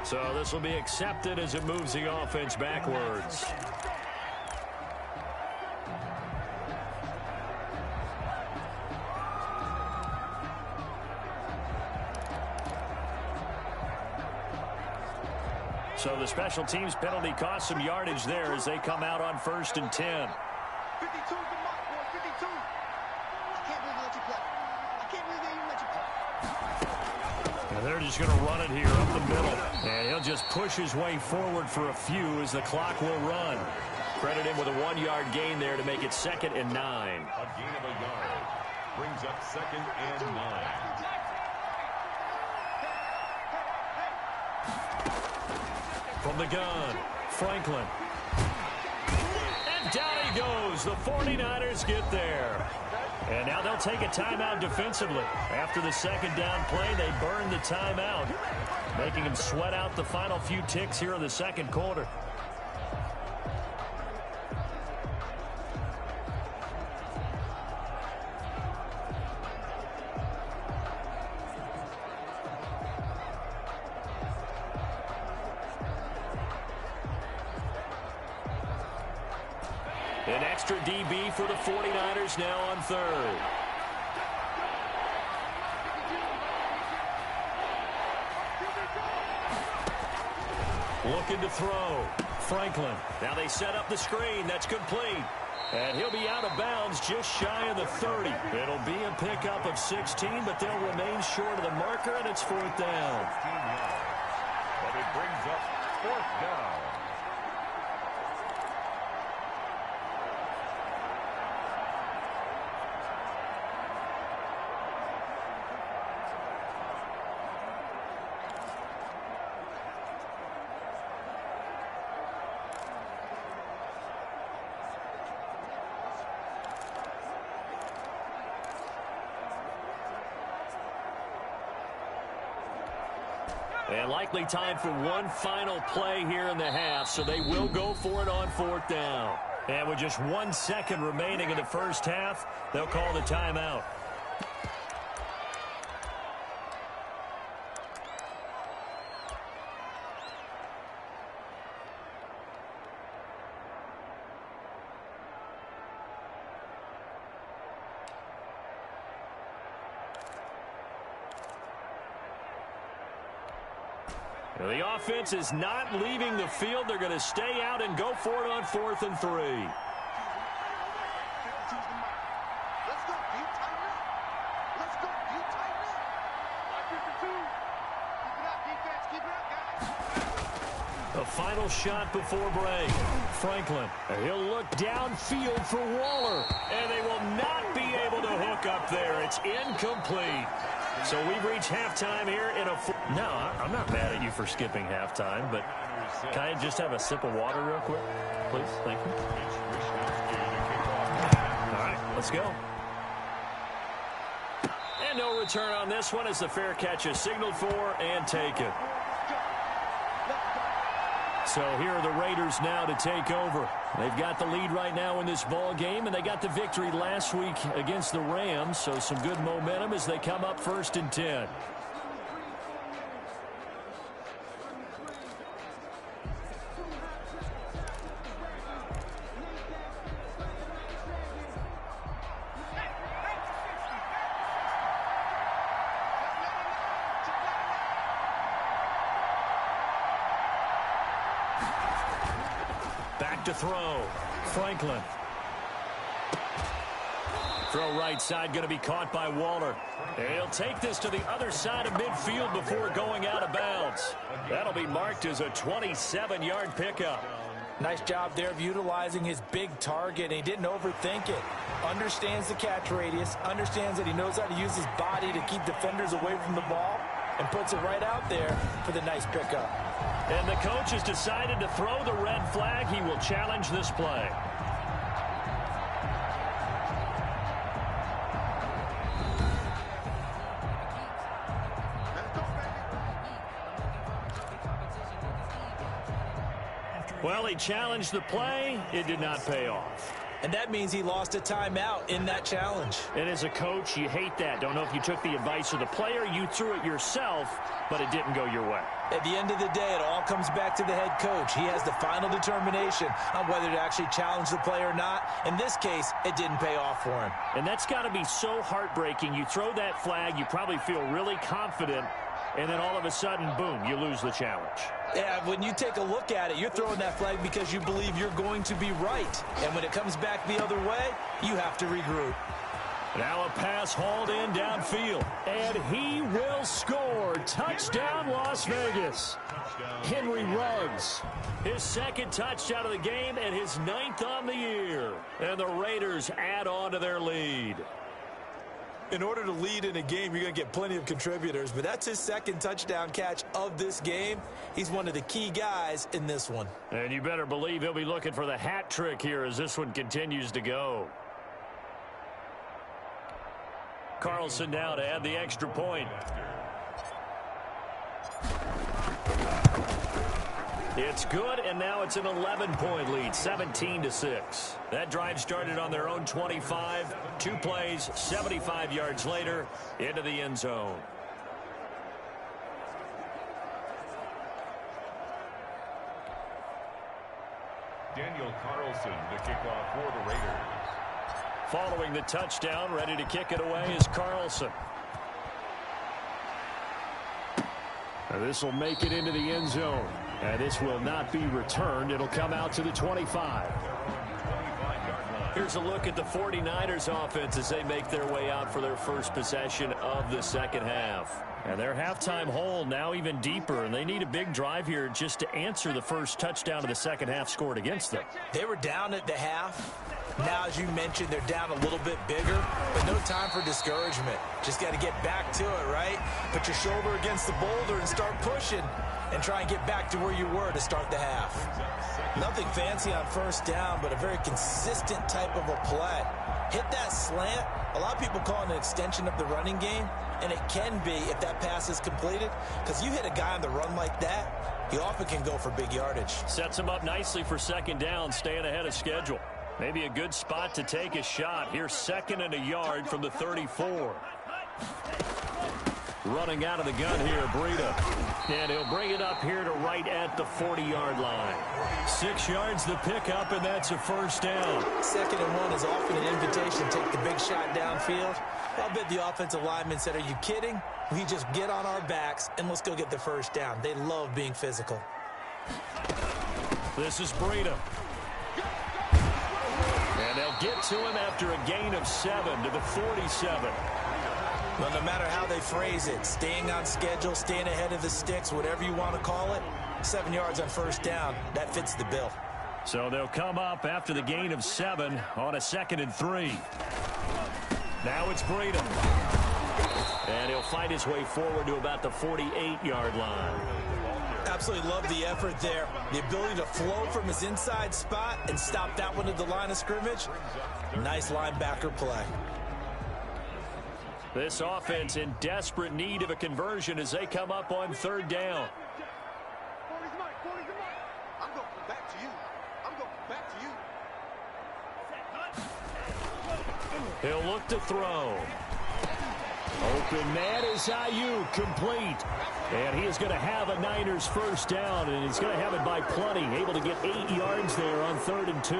So this will be accepted as it moves the offense backwards. So the special teams penalty cost some yardage there as they come out on 1st and 10. 52 is the mark, boy. 52. I can't believe they let you play. I can't believe they even let you play. And they're just going to run it here up the middle. And he'll just push his way forward for a few as the clock will run. Credit him with a 1-yard gain there to make it 2nd and 9. A gain of a yard brings up 2nd and 9. From the gun, Franklin. And down he goes. The 49ers get there. And now they'll take a timeout defensively. After the 2nd down play, they burn the timeout, making them sweat out the final few ticks here in the 2nd quarter. An extra DB for the 49ers now on 3rd. Looking to throw. Franklin. Now they set up the screen. That's complete. And he'll be out of bounds just shy of the 30. It'll be a pickup of 16, but they'll remain short of the marker, and it's 4th down. But it brings up 4th down. And likely time for one final play here in the half, so they will go for it on 4th down. And with just 1 second remaining in the first half, they'll call the timeout. The offense is not leaving the field. They're going to stay out and go for it on 4th and 3. Let's go. You tighten up. Let's go. You tighten up. 52. Keep it up, defense. Keep it up, guys. A final shot before break. Franklin. He'll look downfield for Waller. And they will not be able to hook up there. It's incomplete. So we've reached halftime here in a... No, I'm not mad at you for skipping halftime, but can I just have a sip of water real quick? Please, thank you. All right, let's go. And no return on this one as the fair catch is signaled for and taken. So here are the Raiders now to take over. They've got the lead right now in this ball game, and they got the victory last week against the Rams, so some good momentum as they come up 1st and 10. Back to throw. Franklin. Throw right side, going to be caught by Waller. And he'll take this to the other side of midfield before going out of bounds. That'll be marked as a 27-yard pickup. Nice job there of utilizing his big target. He didn't overthink it. Understands the catch radius. Understands that he knows how to use his body to keep defenders away from the ball. And puts it right out there for the nice pickup. And the coach has decided to throw the red flag. He will challenge this play. Well, he challenged the play. It did not pay off. And that means he lost a timeout in that challenge. And as a coach, you hate that. Don't know if you took the advice of the player. You threw it yourself, but it didn't go your way. At the end of the day, it all comes back to the head coach. He has the final determination on whether to actually challenge the play or not. In this case, it didn't pay off for him. And that's got to be so heartbreaking. You throw that flag, you probably feel really confident, and then all of a sudden, boom, you lose the challenge. Yeah, when you take a look at it, you're throwing that flag because you believe you're going to be right. And when it comes back the other way, you have to regroup. Now a pass hauled in downfield. And he will score. Touchdown, Las Vegas. Henry Ruggs. His 2nd touchdown of the game and his 9th on the year. And the Raiders add on to their lead. In order to lead in a game, you're going to get plenty of contributors, but that's his 2nd touchdown catch of this game. He's one of the key guys in this one. And you better believe he'll be looking for the hat trick here as this one continues to go. Carlson now to add the extra point. It's good, and now it's an 11-point lead, 17-6. That drive started on their own 25. 2 plays, 75 yards later, into the end zone. Daniel Carlson, the kickoff for the Raiders. Following the touchdown, ready to kick it away is Carlson. Now this will make it into the end zone. And this will not be returned. It'll come out to the 25. Here's a look at the 49ers offense as they make their way out for their first possession of the second half. And their halftime hole now even deeper, and they need a big drive here just to answer the first touchdown of the second half scored against them. They were down at the half. Now, as you mentioned, they're down a little bit bigger, but no time for discouragement. Just got to get back to it, right? Put your shoulder against the boulder and start pushing and try and get back to where you were to start the half. Nothing fancy on first down, but a very consistent type of a play. Hit that slant. A lot of people call it an extension of the running game, and it can be if that pass is completed, because you hit a guy on the run like that, he often can go for big yardage. Sets him up nicely for second down, staying ahead of schedule. Maybe a good spot to take a shot. Here's 2nd and a yard from the 34. Running out of the gun here, Breida. And he'll bring it up here to right at the 40-yard line. 6 yards the pickup, and that's a first down. 2nd and 1 is often an invitation to take the big shot downfield. I'll bet the offensive lineman said, are you kidding? We just get on our backs, and let's go get the first down. They love being physical. This is Breida. And they'll get to him after a gain of 7 to the 47. Well, no matter how they phrase it, staying on schedule, staying ahead of the sticks, whatever you want to call it, 7 yards on first down, that fits the bill. So they'll come up after the gain of 7 on a 2nd and 3. Now it's Breida. And he'll fight his way forward to about the 48-yard line. Absolutely love the effort there. The ability to flow from his inside spot and stop that one at the line of scrimmage. Nice linebacker play. This offense in desperate need of a conversion as they come up on third down. I'm going to come back to you. I'm going to come back to you. He'll look to throw. Open man is Ayuk, complete. And he is going to have a Niners first down, and he's going to have it by plenty. Able to get 8 yards there on 3rd and 2.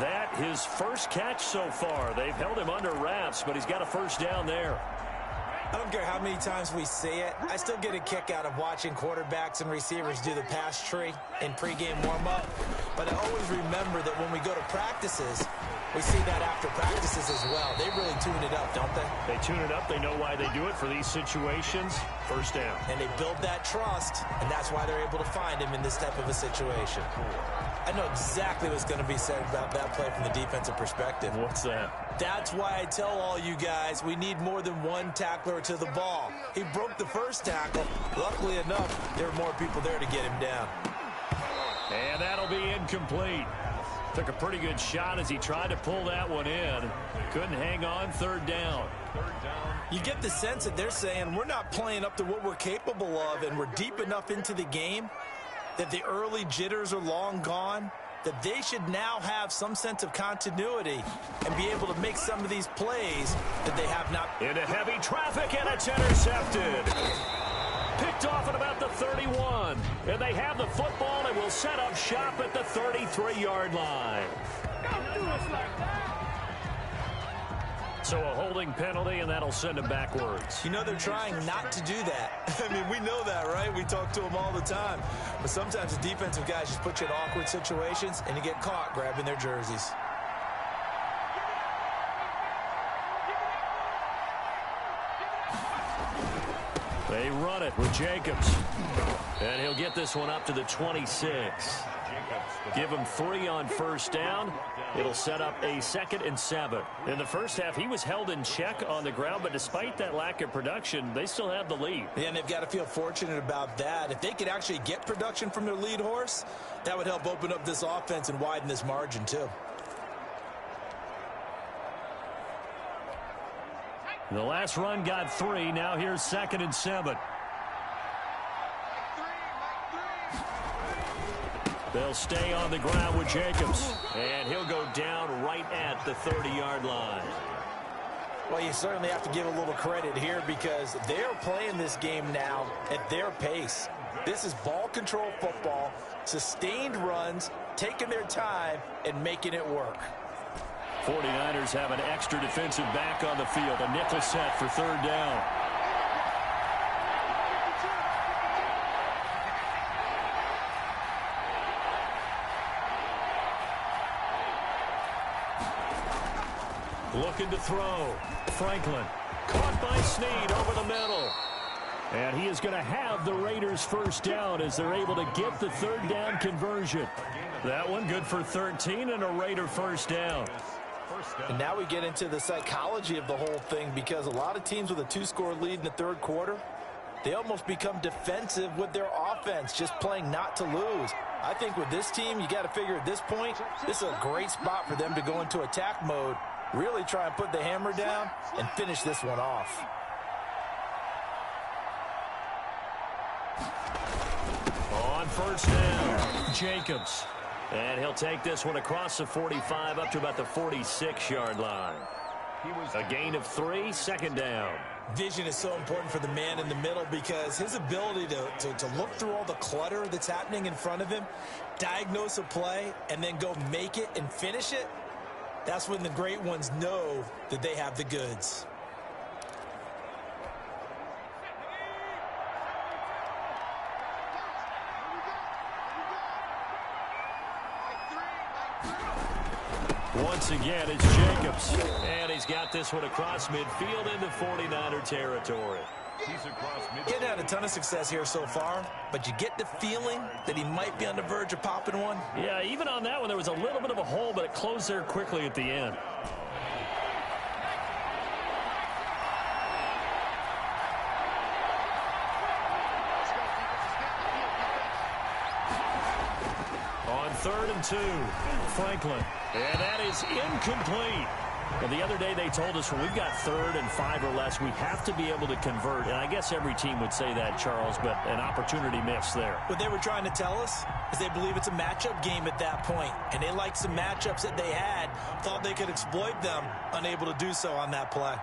That his first catch so far. They've held him under wraps, but he's got a first down there. I don't care how many times we see it. I still get a kick out of watching quarterbacks and receivers do the pass tree in pregame warm-up. But I always remember that when we go to practices, we see that after practices as well. They really tune it up, don't they? They tune it up. They know why they do it for these situations. First down. And they build that trust, and that's why they're able to find him in this type of a situation. I know exactly what's going to be said about that play from the defensive perspective. What's that? That's why I tell all you guys we need more than one tackler to the ball. He broke the first tackle. Luckily enough, there were more people there to get him down. And that'll be incomplete. Took a pretty good shot as he tried to pull that one in. Couldn't hang on. Third down. You get the sense that they're saying we're not playing up to what we're capable of, and we're deep enough into the game that the early jitters are long gone, that they should now have some sense of continuity and be able to make some of these plays that they have not. Into heavy traffic, and it's intercepted. Picked off at about the 31. And they have the football and will set up shop at the 33-yard line. Don't do us like that. So a holding penalty, and that'll send him backwards. You know, they're trying not to do that. I mean, we know that, right? We talk to them all the time. But sometimes the defensive guys just put you in awkward situations, and you get caught grabbing their jerseys. They run it with Jacobs. And he'll get this one up to the 26. Give him 3 on first down. It'll set up a 2nd and 7. In the first half, he was held in check on the ground, but despite that lack of production, they still have the lead. Yeah, and they've got to feel fortunate about that. If they could actually get production from their lead horse, that would help open up this offense and widen this margin too. The last run got 3. Now here's 2nd and 7. They'll stay on the ground with Jacobs. And he'll go down right at the 30-yard line. Well, you certainly have to give a little credit here because they're playing this game now at their pace. This is ball control football, sustained runs, taking their time, and making it work. 49ers have an extra defensive back on the field. A nickel set for 3rd down. Looking to throw. Franklin. Caught by Snead over the middle. And he is going to have the Raiders first down as they're able to get the 3rd down conversion. That one good for 13 and a Raider first down. And now we get into the psychology of the whole thing because a lot of teams with a 2-score lead in the 3rd quarter, they almost become defensive with their offense, just playing not to lose. I think with this team, you got to figure at this point, this is a great spot for them to go into attack mode, really try and put the hammer down and finish this one off. On first down, Jacobs. And he'll take this one across the 45 up to about the 46-yard line. A gain of 3, 2nd down. Vision is so important for the man in the middle because his ability to look through all the clutter that's happening in front of him, diagnose a play, and then go make it and finish it, that's when the great ones know that they have the goods. Once again, it's Jacobs. And he's got this one across midfield into 49er territory. Getting had a ton of success here so far, but you get the feeling that he might be on the verge of popping one. Yeah, even on that one, there was a little bit of a hole, but it closed there quickly at the end. 3rd and 2. Franklin. And that is incomplete. Well, the other day they told us when we've got 3rd and 5 or less, we have to be able to convert. And I guess every team would say that, Charles, but an opportunity missed there. What they were trying to tell us is they believe it's a matchup game at that point. And they liked some matchups that they had, thought they could exploit them, unable to do so on that play.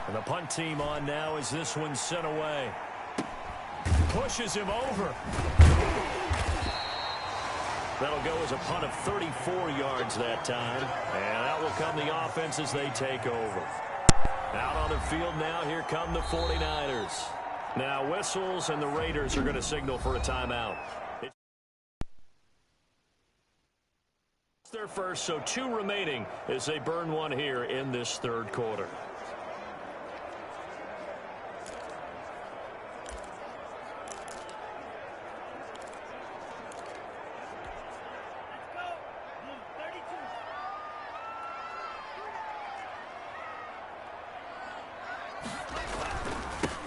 And the punt team on now as this one's sent away. Pushes him over. That'll go as a punt of 34 yards that time. And that will come the offense as they take over. Out on the field now, here come the 49ers. Now whistles and the Raiders are going to signal for a timeout. It's their first, so 2 remaining as they burn one here in this 3rd quarter.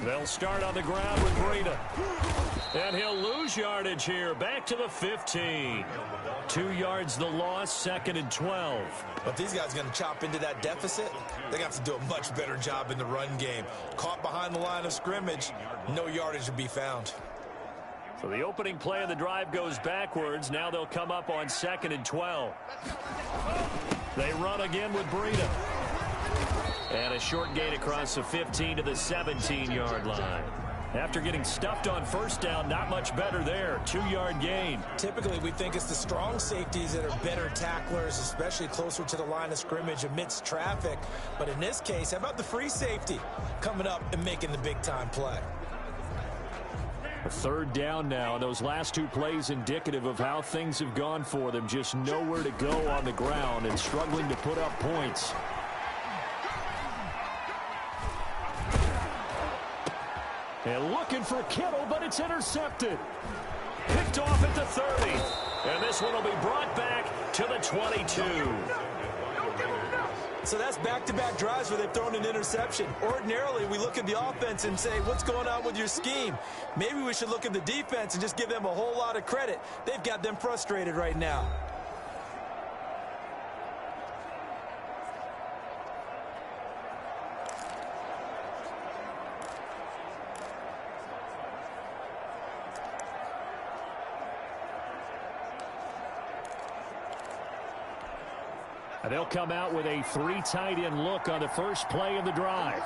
They'll start on the ground with Breida. And he'll lose yardage here. Back to the 15. 2 yards the loss, 2nd and 12. But if these guys are going to chop into that deficit, they're going to have to do a much better job in the run game. Caught behind the line of scrimmage, no yardage to be found. So the opening play of the drive goes backwards. Now they'll come up on 2nd and 12. They run again with Breida. And a short gain across the 15 to the 17-yard line. After getting stuffed on 1st down, not much better there. 2-yard gain. Typically, we think it's the strong safeties that are better tacklers, especially closer to the line of scrimmage amidst traffic. But in this case, how about the free safety coming up and making the big-time play? A 3rd down now, and those last 2 plays indicative of how things have gone for them. Just nowhere to go on the ground and struggling to put up points. And looking for Kittle, but it's intercepted. Picked off at the 30. And this one will be brought back to the 22. So that's back-to-back drives where they've thrown an interception. Ordinarily, we look at the offense and say, what's going on with your scheme? Maybe we should look at the defense and just give them a whole lot of credit. They've got them frustrated right now. They'll come out with a 3 tight end look on the first play of the drive.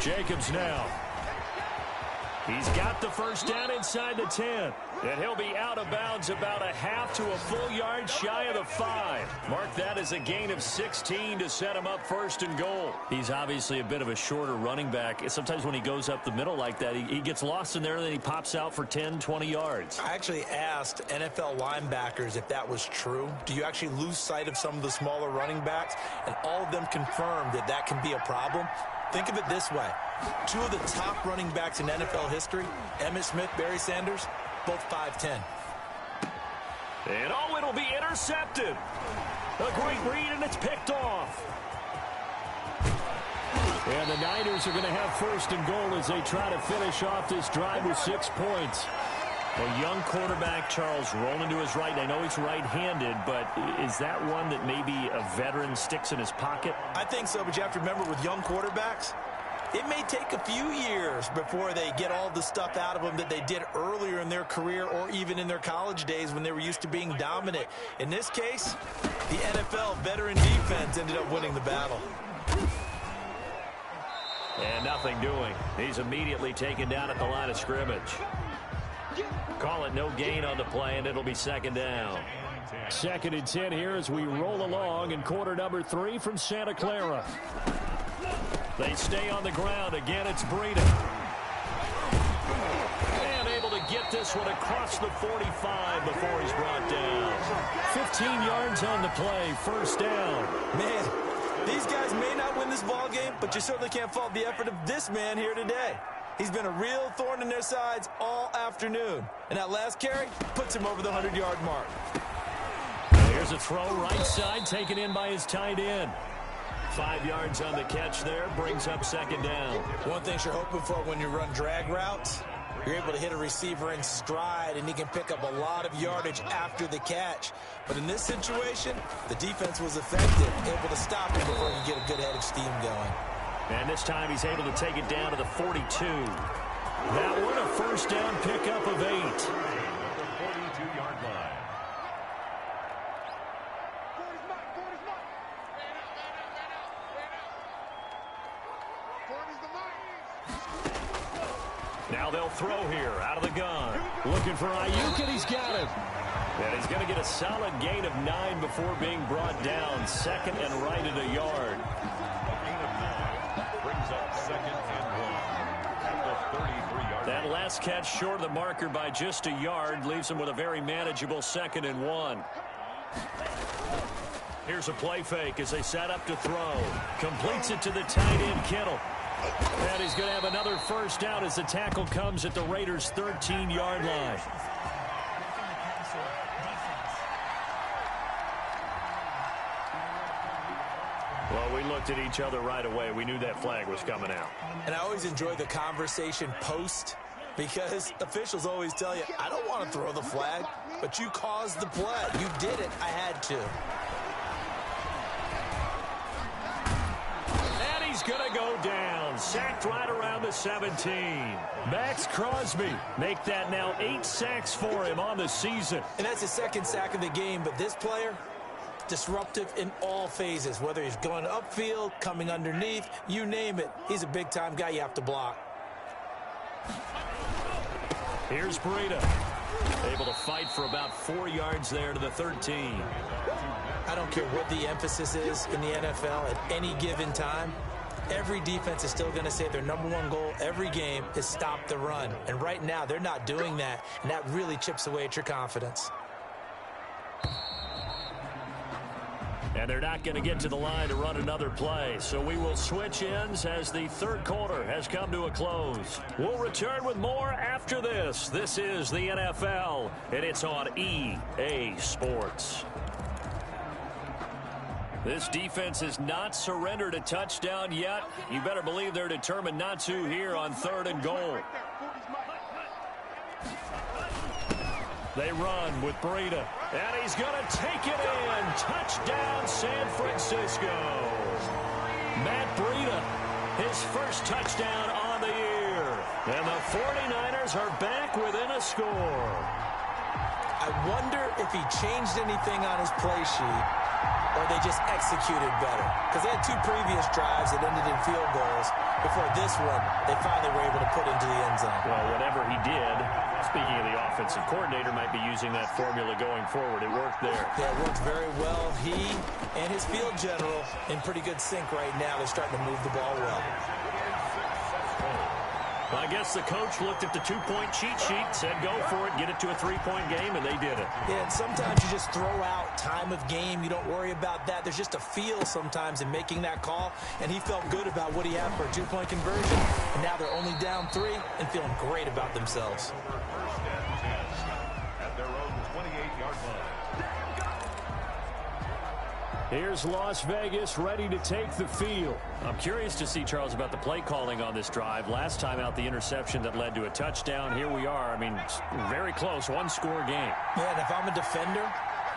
Jacobs now. He's got the 1st down inside the 10. And he'll be out of bounds about a half to a full yard shy of the 5. Mark that as a gain of 16 to set him up 1st and goal. He's obviously a bit of a shorter running back. Sometimes when he goes up the middle like that, he gets lost in there and then he pops out for 10, 20 yards. I actually asked NFL linebackers if that was true. Do you actually lose sight of some of the smaller running backs? And all of them confirmed that that can be a problem. Think of it this way. 2 of the top running backs in NFL history, Emmitt Smith, Barry Sanders, both 5'10". And oh, it'll be intercepted. A great read, and it's picked off. And the Niners are going to have 1st and goal as they try to finish off this drive with 6 points. A young quarterback, Charles, rolling to his right. I know he's right-handed, but is that one that maybe a veteran sticks in his pocket? I think so, but you have to remember with young quarterbacks, it may take a few years before they get all the stuff out of them that they did earlier in their career or even in their college days when they were used to being dominant. In this case, the NFL veteran defense ended up winning the battle. And nothing doing. He's immediately taken down at the line of scrimmage. Call it no gain on the play, and it'll be 2nd down. 2nd and 10 here as we roll along in quarter number 3 from Santa Clara. They stay on the ground. Again, it's Breida. And able to get this one across the 45 before he's brought down. 15 yards on the play, 1st down. Man, these guys may not win this ball game, but you certainly can't fault the effort of this man here today. He's been a real thorn in their sides all afternoon. And that last carry puts him over the 100-yard mark. Here's a throw right side, taken in by his tight end. 5 yards on the catch there, brings up second down. One thing you're hoping for when you run drag routes, you're able to hit a receiver in stride, and he can pick up a lot of yardage after the catch. But in this situation, the defense was effective, able to stop him before he could get a good head of steam going. And this time he's able to take it down to the 42. That one a first down pickup of 8. 42-yard line. Now they'll throw here out of the gun. Looking for Ayuk, and he's got him. And he's going to get a solid gain of 9 before being brought down. Second and right at a yard. A gain of 9 brings up second and 1 at the 33-yard line. That last catch short of the marker by just a yard leaves him with a very manageable second and 1. Here's a play fake as they set up to throw. Completes it to the tight end, Kittle. And he's going to have another first down as the tackle comes at the Raiders' 13-yard line. Well, we looked at each other right away. We knew that flag was coming out. And I always enjoy the conversation post, because officials always tell you, I don't want to throw the flag, but you caused the play. You did it. I had to. And he's going to go down. Sacked right around the 17. Max Crosby make that now 8 sacks for him on the season. And that's his second sack of the game, but this player, disruptive in all phases, whether he's going upfield, coming underneath, you name it. He's a big-time guy you have to block. Here's Breida. Able to fight for about 4 yards there to the 13. I don't care what the emphasis is in the NFL at any given time. Every defense is still going to say their #1 goal every game is stop the run. And right now, they're not doing that, and that really chips away at your confidence. And they're not going to get to the line to run another play. So we will switch ends as the third quarter has come to a close. We'll return with more after this. This is the NFL, and it's on EA Sports. This defense has not surrendered a touchdown yet. You better believe they're determined not to here on 3rd and goal. They run with Breida, and he's going to take it in. Touchdown, San Francisco. Matt Breida, his first touchdown on the year. And the 49ers are back within a score. I wonder if he changed anything on his play sheet, or they just executed better. Because they had 2 previous drives that ended in field goals. Before this one, they finally were able to put into the end zone. Well, whatever he did, speaking of the offensive coordinator, might be using that formula going forward. It worked there. Yeah, it worked very well. He and his field general in pretty good sync right now. They're starting to move the ball well. I guess the coach looked at the 2-point cheat sheet, said go for it, get it to a 3-point game, and they did it. Yeah, and sometimes you just throw out time of game. You don't worry about that. There's just a feel sometimes in making that call, and he felt good about what he had for a 2-point conversion. And now they're only down 3 and feeling great about themselves. First and 10 at their own 28-yard line. Here's Las Vegas ready to take the field. I'm curious to see, Charles, about the play calling on this drive. Last time out, the interception that led to a touchdown. Here we are. I mean, very close, 1-score game. Yeah, and if I'm a defender,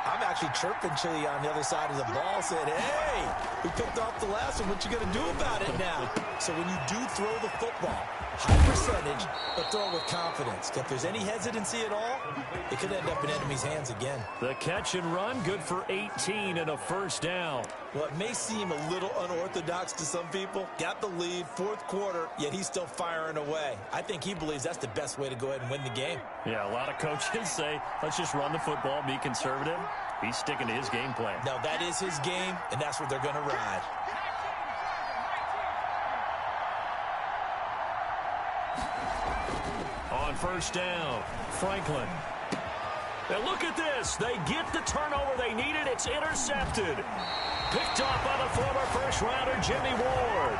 I'm actually chirping Chili on the other side of the ball, saying, hey, we picked off the last one. What you going to do about it now? So when you do throw the football, high percentage, but throw it with confidence. If there's any hesitancy at all, it could end up in enemy's hands again. The catch and run, good for 18 and a first down. Well, it may seem a little unorthodox to some people. Got the lead, 4th quarter, yet he's still firing away. I think he believes that's the best way to go ahead and win the game. Yeah, a lot of coaches say, let's just run the football, be conservative. He's sticking to his game plan. No, that is his game, and that's what they're going to ride. On first down, Franklin. Now look at this. They get the turnover they needed. It's intercepted. Picked off by the former first-rounder, Jimmy Ward.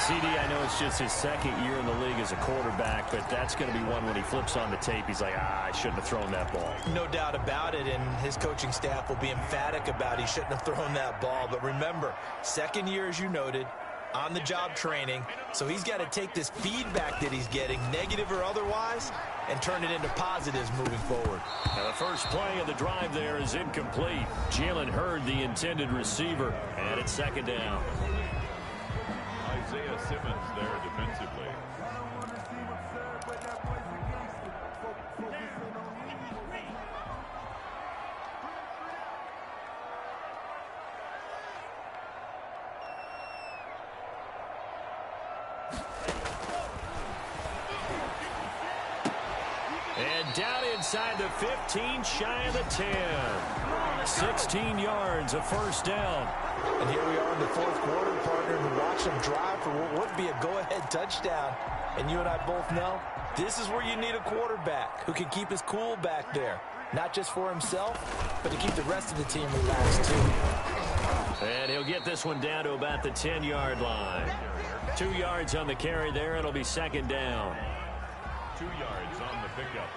CD, I know it's just his second year in the league as a quarterback, but that's going to be one when he flips on the tape. He's like, I shouldn't have thrown that ball. No doubt about it, and his coaching staff will be emphatic about he shouldn't have thrown that ball. But remember, second year, as you noted, on-the-job training, so he's got to take this feedback that he's getting, negative or otherwise, and turn it into positives moving forward. Now the first play of the drive there is incomplete. Jalen Hurd, the intended receiver, and it's second down. Isaiah Simmons there defensively. And down inside the 15, shy of the 10. 16 yards, a first down. And here we are in the fourth quarter, partner, and watch them drive for what would be a go-ahead touchdown. And you and I both know this is where you need a quarterback who can keep his cool back there. Not just for himself, but to keep the rest of the team relaxed, too. And he'll get this one down to about the 10-yard line. 2 yards on the carry there. It'll be second down. 2 yards on the pickup.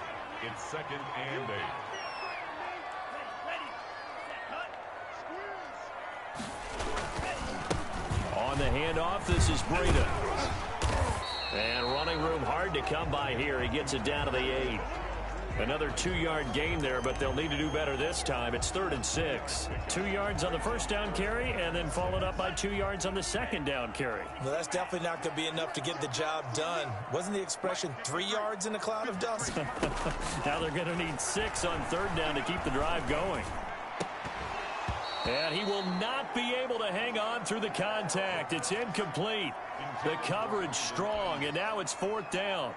It's second and 8. On the handoff, this is Breida. And running room hard to come by here. He gets it down to the 8. Another 2-yard gain there, but they'll need to do better this time. It's 3rd and 6. 2 yards on the first down carry, and then followed up by 2 yards on the second down carry. Well, that's definitely not going to be enough to get the job done. Wasn't the expression 3 yards in a cloud of dust? Now they're going to need 6 on third down to keep the drive going. And he will not be able to hang on through the contact. It's incomplete. The coverage strong, and now it's 4th down.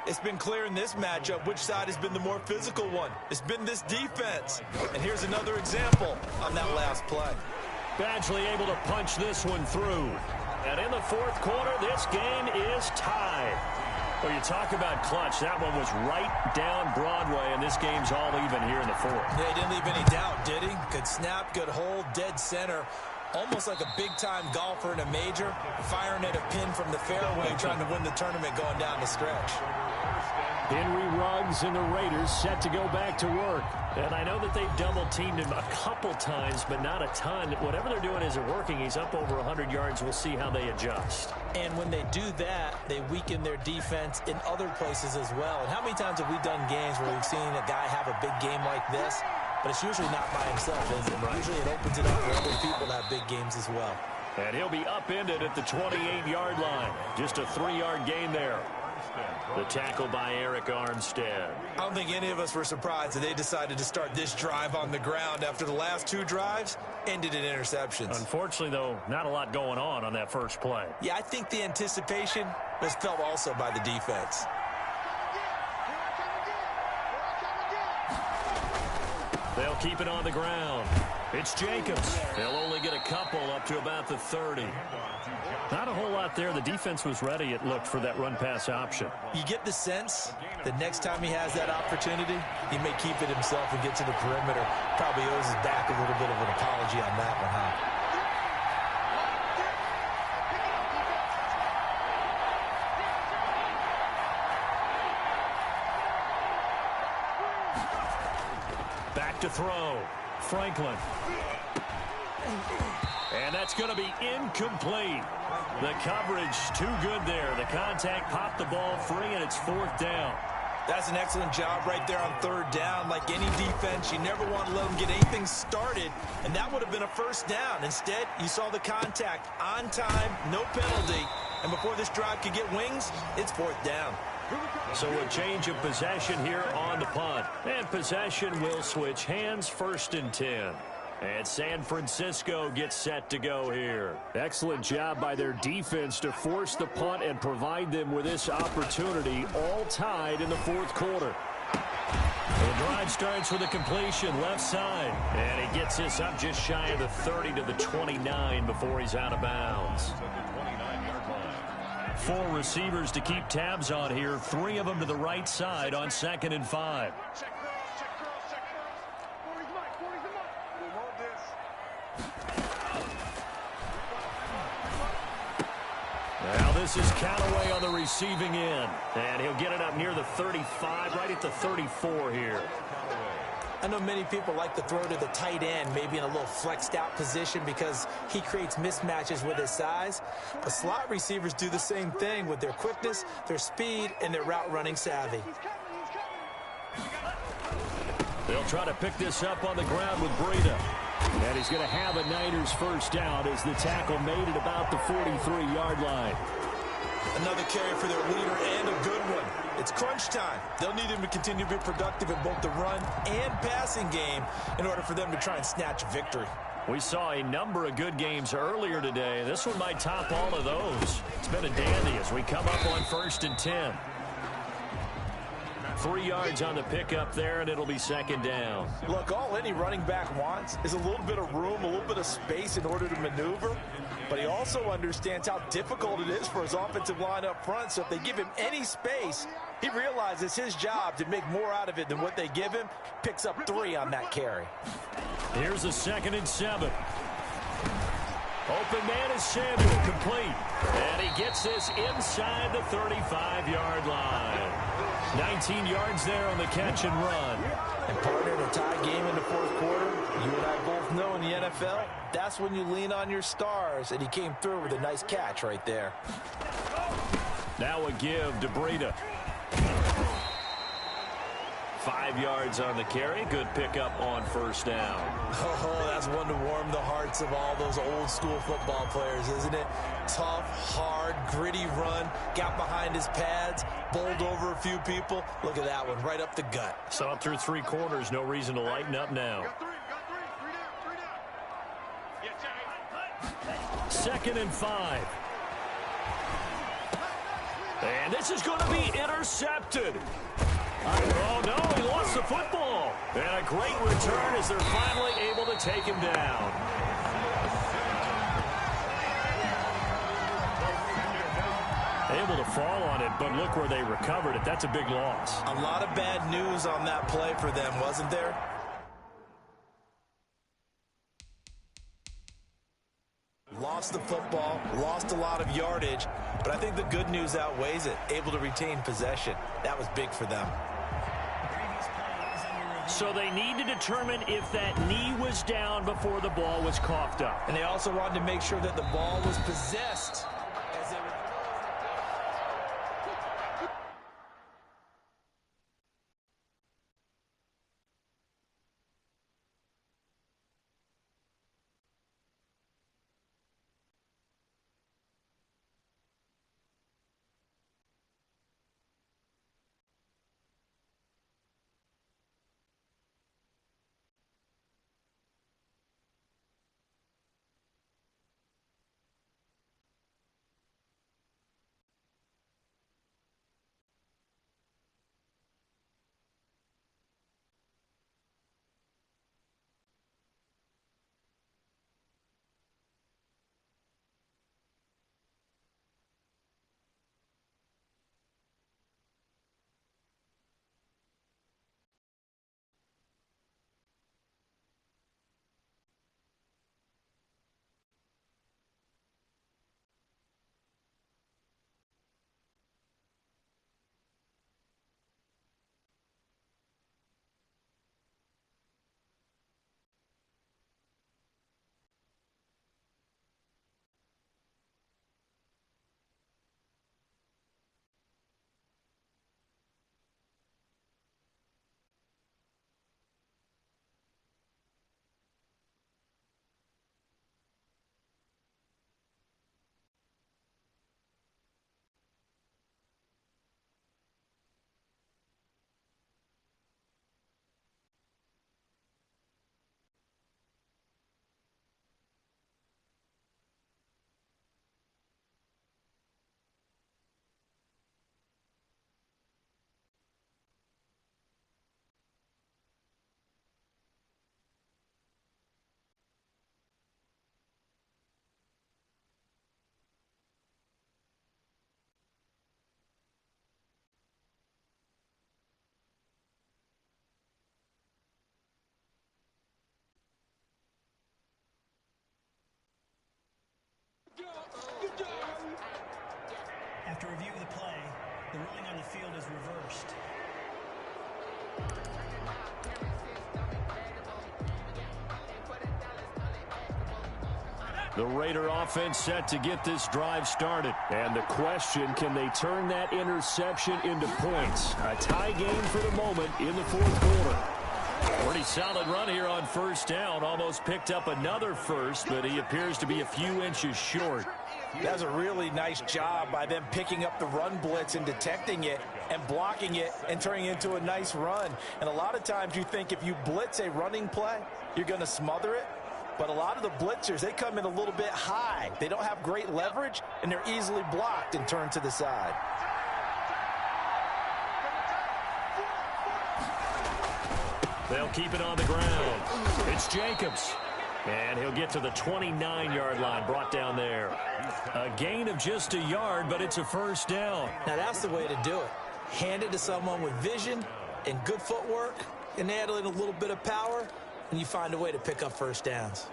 It's been clear in this matchup which side has been the more physical one. It's been this defense. And here's another example on that last play. Badgley able to punch this one through. And in the fourth quarter, this game is tied. Well, you talk about clutch. That one was right down Broadway, and this game's all even here in the fourth. Yeah, he didn't leave any doubt, did he? Good snap, good hold, dead center. Almost like a big-time golfer in a major, firing at a pin from the fairway, trying to win the tournament going down the stretch. Henry Ruggs and the Raiders set to go back to work. And I know that they've double-teamed him a couple times, but not a ton. Whatever they're doing isn't working. He's up over 100 yards. We'll see how they adjust. And when they do that, they weaken their defense in other places as well. And how many times have we done games where we've seen a guy have a big game like this? But it's usually not by himself, is it? Right. Usually it opens it up for other people to have big games as well. And he'll be upended at the 28-yard line. Just a 3-yard gain there. The tackle by Erik Armstead. I don't think any of us were surprised that they decided to start this drive on the ground after the last 2 drives ended in interceptions. Unfortunately, though, not a lot going on that first play. Yeah, I think the anticipation was felt also by the defense. They'll keep it on the ground. It's Jacobs. They'll only get a couple up to about the 30. Not a whole lot there. The defense was ready, it looked, for that run-pass option. You get the sense that next time he has that opportunity, he may keep it himself and get to the perimeter. Probably owes his back a little bit of an apology on that one, huh? Back to throw. Franklin. And that's going to be incomplete. The coverage too good there. The contact popped the ball free, and it's 4th down. That's an excellent job right there on 3rd down. Like any defense, you never want to let them get anything started, and that would have been a 1st down. Instead, you saw the contact on time, no penalty, and before this drive could get wings, it's 4th down. So a change of possession here on the punt. And possession will switch hands, 1st and 10. And San Francisco gets set to go here. Excellent job by their defense to force the punt and provide them with this opportunity, all tied in the fourth quarter. The drive starts with a completion left side. And he gets this up just shy of the 30 to the 29 before he's out of bounds. 4 receivers to keep tabs on here. 3 of them to the right side on 2nd and 5. this is Callaway on the receiving end. And he'll get it up near the 35, right at the 34 here. I know many people like to throw to the tight end, maybe in a little flexed out position because he creates mismatches with his size. But slot receivers do the same thing with their quickness, their speed, and their route running savvy. They'll try to pick this up on the ground with Breida. And he's going to have a Niners first down as the tackle made at about the 43-yard line. Another carry for their leader and a good one. It's crunch time. They'll need him to continue to be productive in both the run and passing game in order for them to try and snatch victory. We saw a number of good games earlier today. This one might top all of those. It's been a dandy as we come up on 1st and 10. 3 yards on the pickup there, and it'll be 2nd down. Look, all any running back wants is a little bit of room, a little bit of space in order to maneuver. But he also understands how difficult it is for his offensive line up front. So if they give him any space, he realizes his job to make more out of it than what they give him. Picks up 3 on that carry. Here's a 2nd and 7. Open man is Samuel, complete. And he gets this inside the 35-yard line. 19 yards there on the catch and run. And partner, in a tie game in the 4th quarter, you and I both know in the NFL, that's when you lean on your stars, and he came through with a nice catch right there. Now a give to Breida. 5 yards on the carry. Good pickup on 1st down. Oh, that's one to warm the hearts of all those old-school football players, isn't it? Tough, hard, gritty run. Got behind his pads, bowled over a few people. Look at that one, right up the gut. Saw it through 3 quarters. No reason to lighten up now. Got 3, 2nd and 5. And this is going to be intercepted. Oh, no, he lost the football. And a great return as they're finally able to take him down. Able to fall on it, but look where they recovered it. That's a big loss. A lot of bad news on that play for them, wasn't there? Lost the football, lost a lot of yardage, but I think the good news outweighs it. Able to retain possession. That was big for them. So they need to determine if that knee was down before the ball was coughed up. And they also wanted to make sure that the ball was possessed. As they were... After review of the play, the ruling on the field is reversed. The Raider offense set to get this drive started. And the question, can they turn that interception into points? A tie game for the moment in the fourth quarter. Pretty solid run here on first down. Almost picked up another first, but he appears to be a few inches short. That's a really nice job by them picking up the run blitz and detecting it and blocking it and turning it into a nice run. And a lot of times you think if you blitz a running play, you're going to smother it. But a lot of the blitzers, they come in a little bit high. They don't have great leverage, and they're easily blocked and turned to the side. They'll keep it on the ground. It's Jacobs. And he'll get to the 29-yard line, brought down there. A gain of just a yard, but it's a first down. Now that's the way to do it. Hand it to someone with vision and good footwork, and add in a little bit of power, and you find a way to pick up first downs.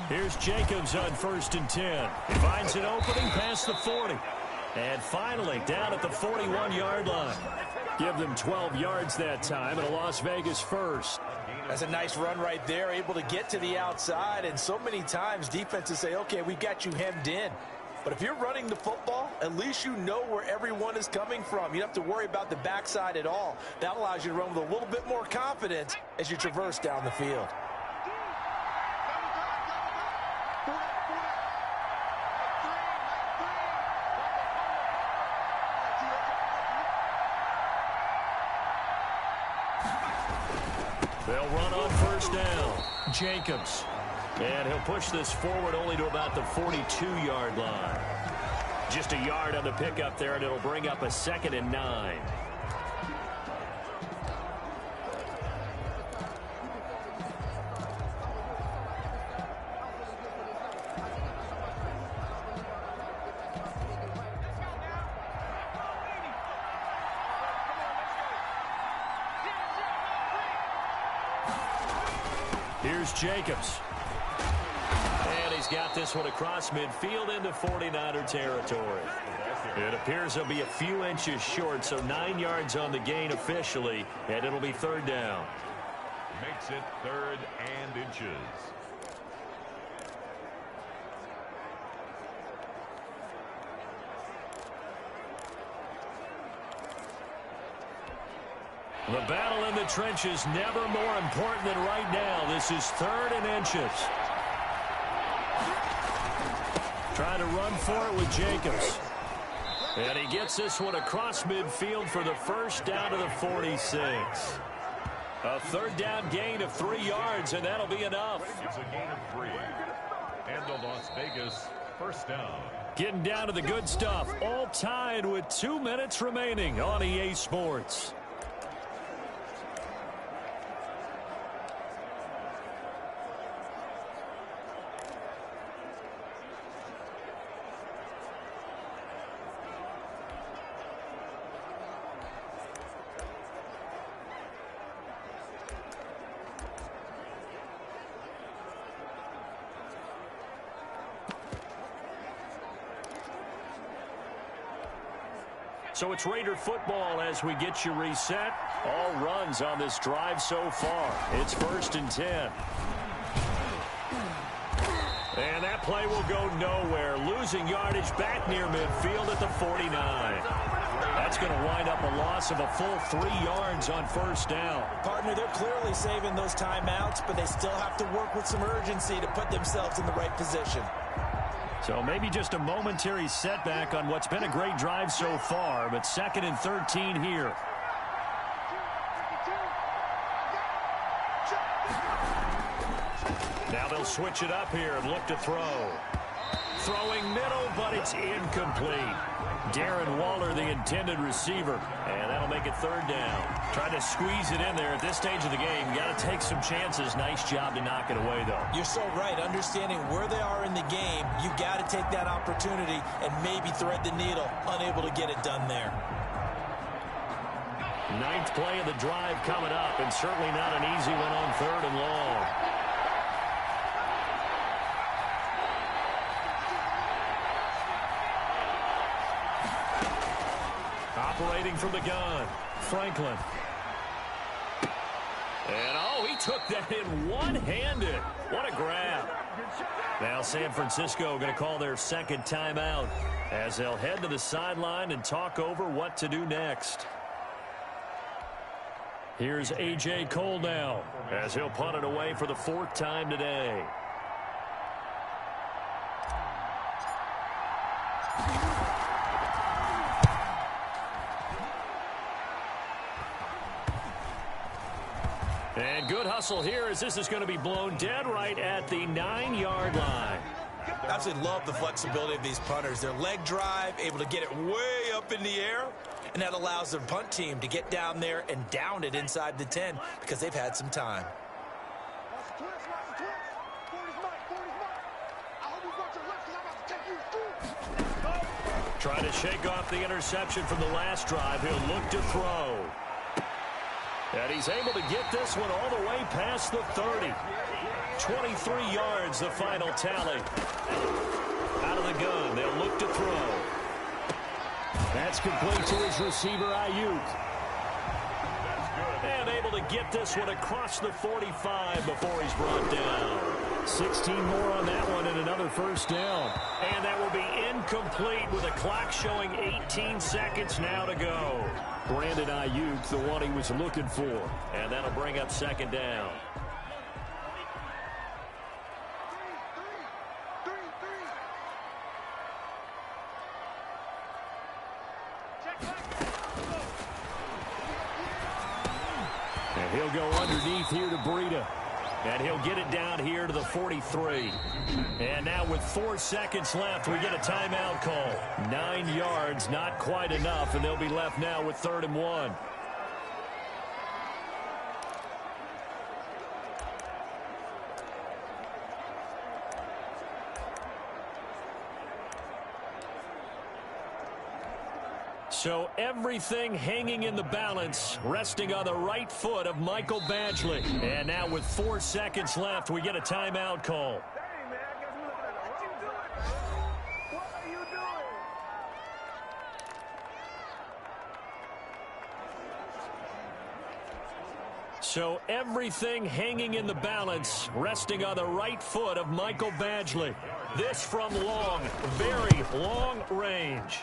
Here's Jacobs on 1st and 10. He finds an opening past the 40. And finally, down at the 41-yard line. Give them 12 yards that time and a Las Vegas first. That's a nice run right there, able to get to the outside. And so many times defenses say, okay, we got you hemmed in. But if you're running the football, at least you know where everyone is coming from. You don't have to worry about the backside at all. That allows you to run with a little bit more confidence as you traverse down the field. They'll run on first down. Jacobs. And he'll push this forward only to about the 42-yard line. Just a yard on the pickup there, and it'll bring up a 2nd and 9. Here's Jacobs. And he's got this one across midfield into 49er territory. It appears he'll be a few inches short, so 9 yards on the gain officially, and it'll be 3rd down. Makes it 3rd and inches. The battle in the trenches never more important than right now. This is 3rd and inches. Trying to run for it with Jacobs. And he gets this one across midfield for the first down to the 46. A 3rd down gain of 3 yards, and that'll be enough. It's a gain of 3. And the Las Vegas first down. Getting down to the good stuff. All tied with 2 minutes remaining on EA Sports. So it's Raider football as we get you reset. All runs on this drive so far. It's 1st and 10. And that play will go nowhere. Losing yardage back near midfield at the 49. That's going to wind up a loss of a full 3 yards on first down. Partner, they're clearly saving those timeouts, but they still have to work with some urgency to put themselves in the right position. So maybe just a momentary setback on what's been a great drive so far, but 2nd and 13 here. Now they'll switch it up here and look to throw. throwing middle, but it's incomplete. Darren Waller, the intended receiver, and that'll make it third down. Trying to squeeze it in there at this stage of the game. You got to take some chances. Nice job to knock it away, though. You're so right. Understanding where they are in the game, you got to take that opportunity and maybe thread the needle. Unable to get it done there. Ninth play of the drive coming up, and certainly not an easy one on third and long. Operating from the gun, Franklin. And, oh, he took that in one-handed. What a grab. Now San Francisco going to call their second timeout as they'll head to the sideline and talk over what to do next. Here's A.J. Cole now as he'll punt it away for the fourth time today. And good hustle here as this is going to be blown dead right at the 9-yard line. Absolutely love the flexibility of these punters. Their leg drive, able to get it way up in the air, and that allows their punt team to get down there and down it inside the 10 because they've had some time. Trying to shake off the interception from the last drive. He'll look to throw. And he's able to get this one all the way past the 30. 23 yards, the final tally. Out of the gun, they'll look to throw. That's complete to his receiver, Ayuk. And able to get this one across the 45 before he's brought down. 16 more on that one and another first down. And that will be incomplete with a clock showing 18 seconds now to go. Brandon Ayuk, the one he was looking for. And that'll bring up second down. And he'll go underneath here to Breida. And he'll get it down here to the 43. And now with 4 seconds left, we get a timeout call. 9 yards, not quite enough, and they'll be left now with 3rd and 1. So everything hanging in the balance, resting on the right foot of Michael Badgley. And now with 4 seconds left, we get a timeout call. So everything hanging in the balance, resting on the right foot of Michael Badgley. This from long, very long range.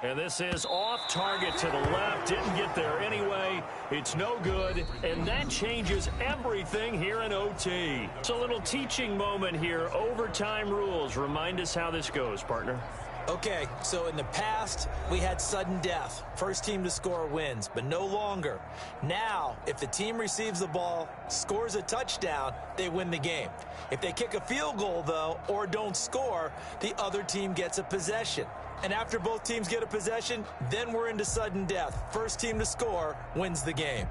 And this is off target to the left. Didn't get there anyway. It's no good. And that changes everything here in OT. It's a little teaching moment here. Overtime rules. Remind us how this goes, partner. Okay, so in the past, we had sudden death. First team to score wins, but no longer. Now, if the team receives the ball, scores a touchdown, they win the game. If they kick a field goal, though, or don't score, the other team gets a possession. And after both teams get a possession, then we're into sudden death. First team to score wins the game.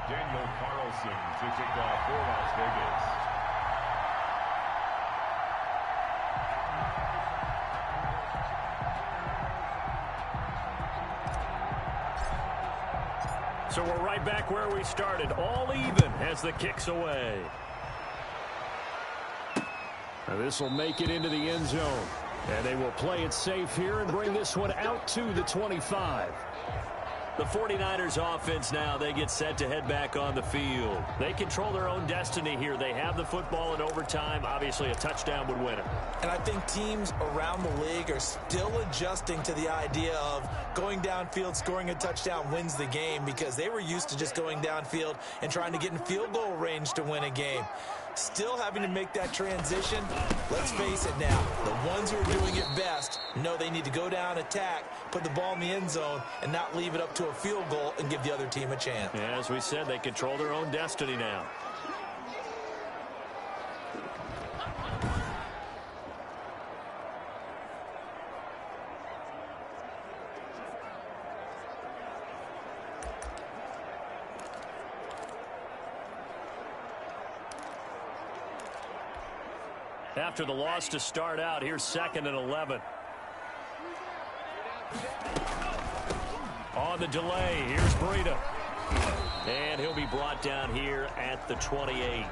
Daniel Carlson to kick off for Las Vegas. So we're right back where we started, all even as the kick's away. Now this will make it into the end zone. And they will play it safe here and bring this one out to the 25. The 49ers offense now, they get set to head back on the field. They control their own destiny here. They have the football in overtime. Obviously, a touchdown would win it. And I think teams around the league are still adjusting to the idea of going downfield, scoring a touchdown wins the game because they were used to just going downfield and trying to get in field goal range to win a game. Still having to make that transition. Let's face it now, the ones who are doing it best know they need to go down, attack, put the ball in the end zone, and not leave it up to a field goal and give the other team a chance. Yeah, as we said, they control their own destiny now. After the loss to start out, here's 2nd and 11. On the delay, here's Breida. And he'll be brought down here at the 28.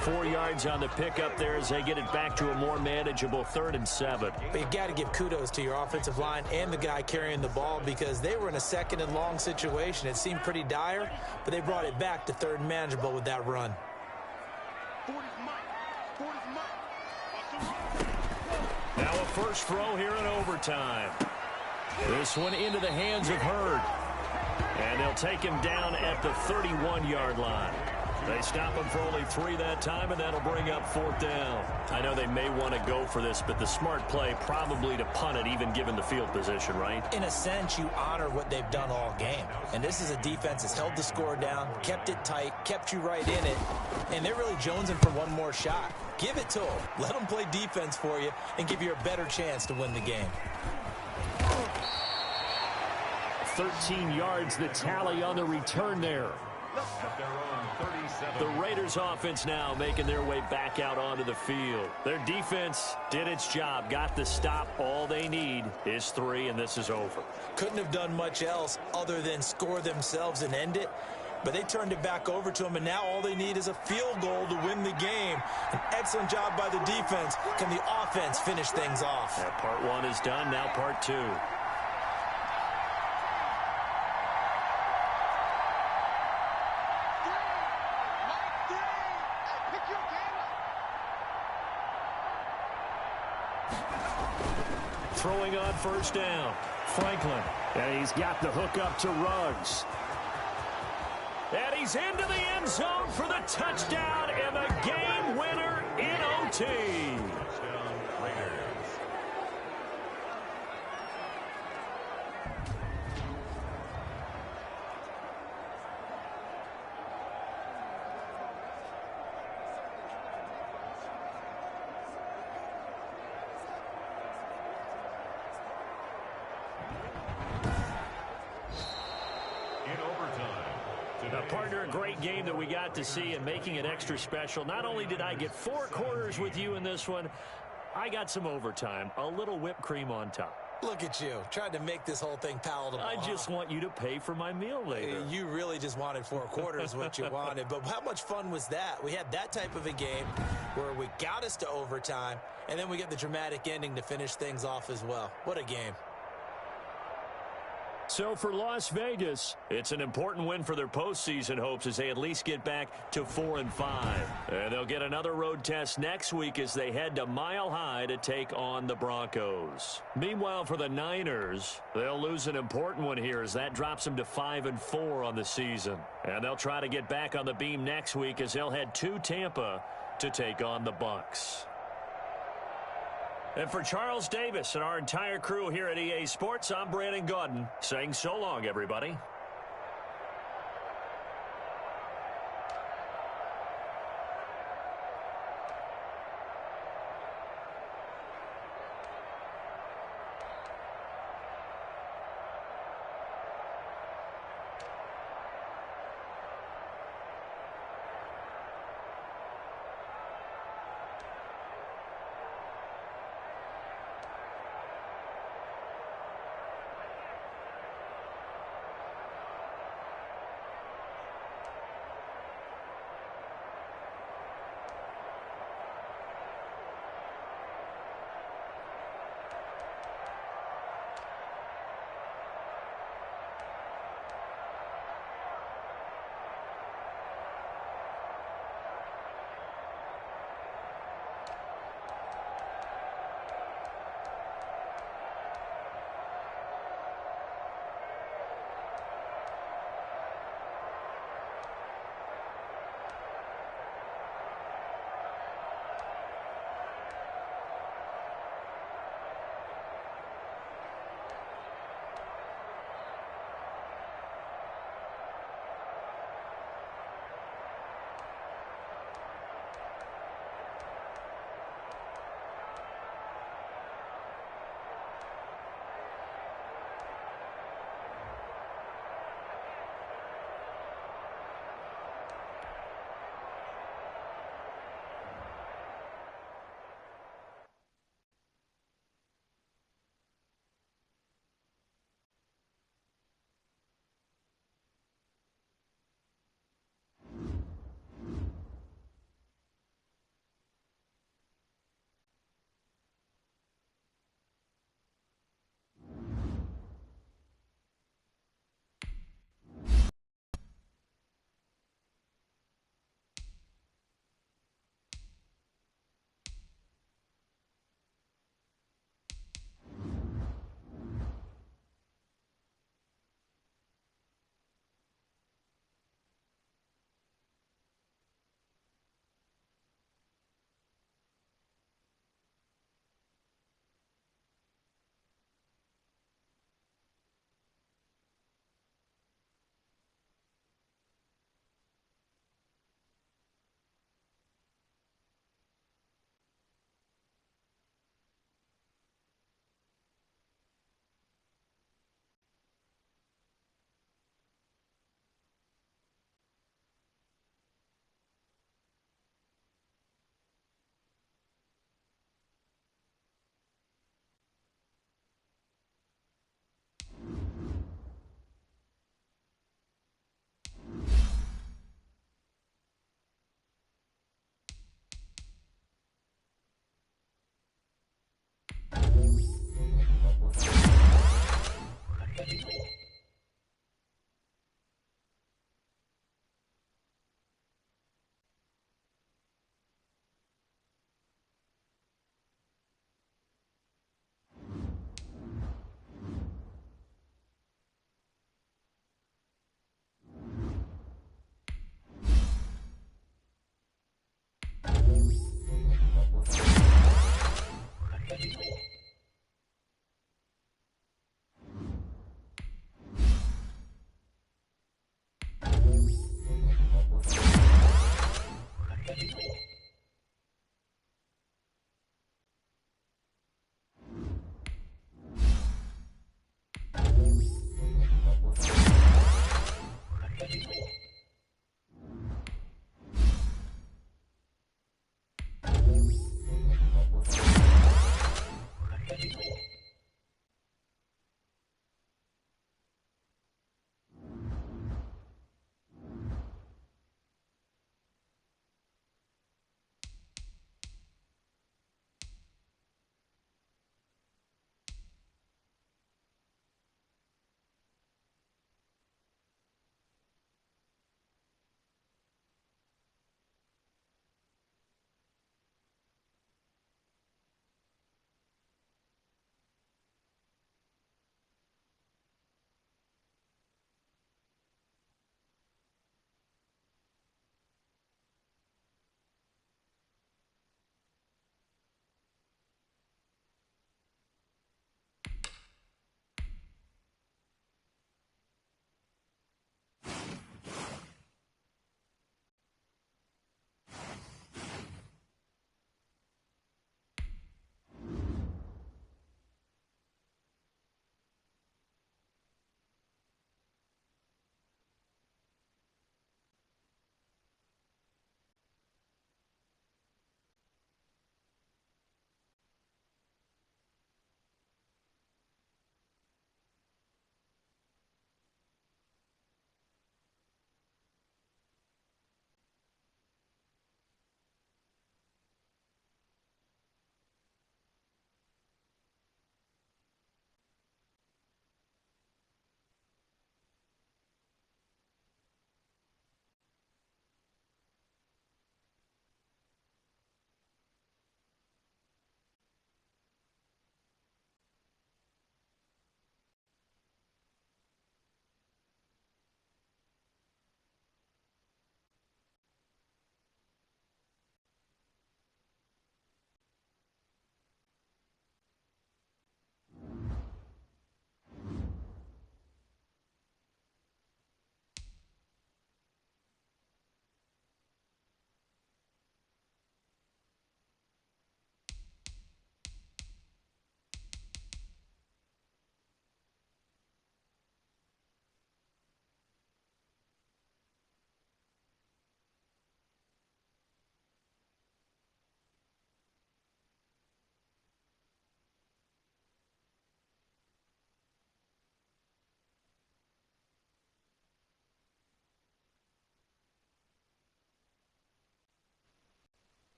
4 yards on the pickup there as they get it back to a more manageable 3rd and 7. But you got to give kudos to your offensive line and the guy carrying the ball because they were in a 2nd and long situation. It seemed pretty dire, but they brought it back to 3rd and manageable with that run. Now a first throw here in overtime. This one into the hands of Hurd. And they'll take him down at the 31-yard line. They stop him for only 3 that time, and that'll bring up 4th down. I know they may want to go for this, but the smart play probably to punt it, even given the field position, right? In a sense, you honor what they've done all game. And this is a defense that's held the score down, kept it tight, kept you right in it, and they're really jonesing for one more shot. Give it to them. Let them play defense for you and give you a better chance to win the game. 13 yards, the tally on the return there. The Raiders offense now making their way back out onto the field. Their defense did its job, got the stop. All they need is 3, and this is over. Couldn't have done much else other than score themselves and end it. But they turned it back over to them, and now all they need is a field goal to win the game. An excellent job by the defense. Can the offense finish things off? Yeah, part 1 is done, now part 2. Throwing on first down. Franklin, and he's got the hook up to Ruggs. And he's into the end zone for the touchdown and the game winner in OT. Partner, a great game that we got to see and making it extra special. Not only did I get 4 quarters with you in this one, I got some overtime, a little whipped cream on top. Look at you, trying to make this whole thing palatable. I just want you to pay for my meal later. You really just wanted 4 quarters, what you wanted. But how much fun was that? We had that type of a game where we got us to overtime, and then we get the dramatic ending to finish things off as well. What a game. So for Las Vegas, it's an important win for their postseason hopes as they at least get back to 4-5. And they'll get another road test next week as they head to Mile High to take on the Broncos. Meanwhile, for the Niners, they'll lose an important one here as that drops them to 5-4 on the season. And they'll try to get back on the beam next week as they'll head to Tampa to take on the Bucs. And for Charles Davis and our entire crew here at EA Sports, I'm Brandon Gaudin saying so long, everybody.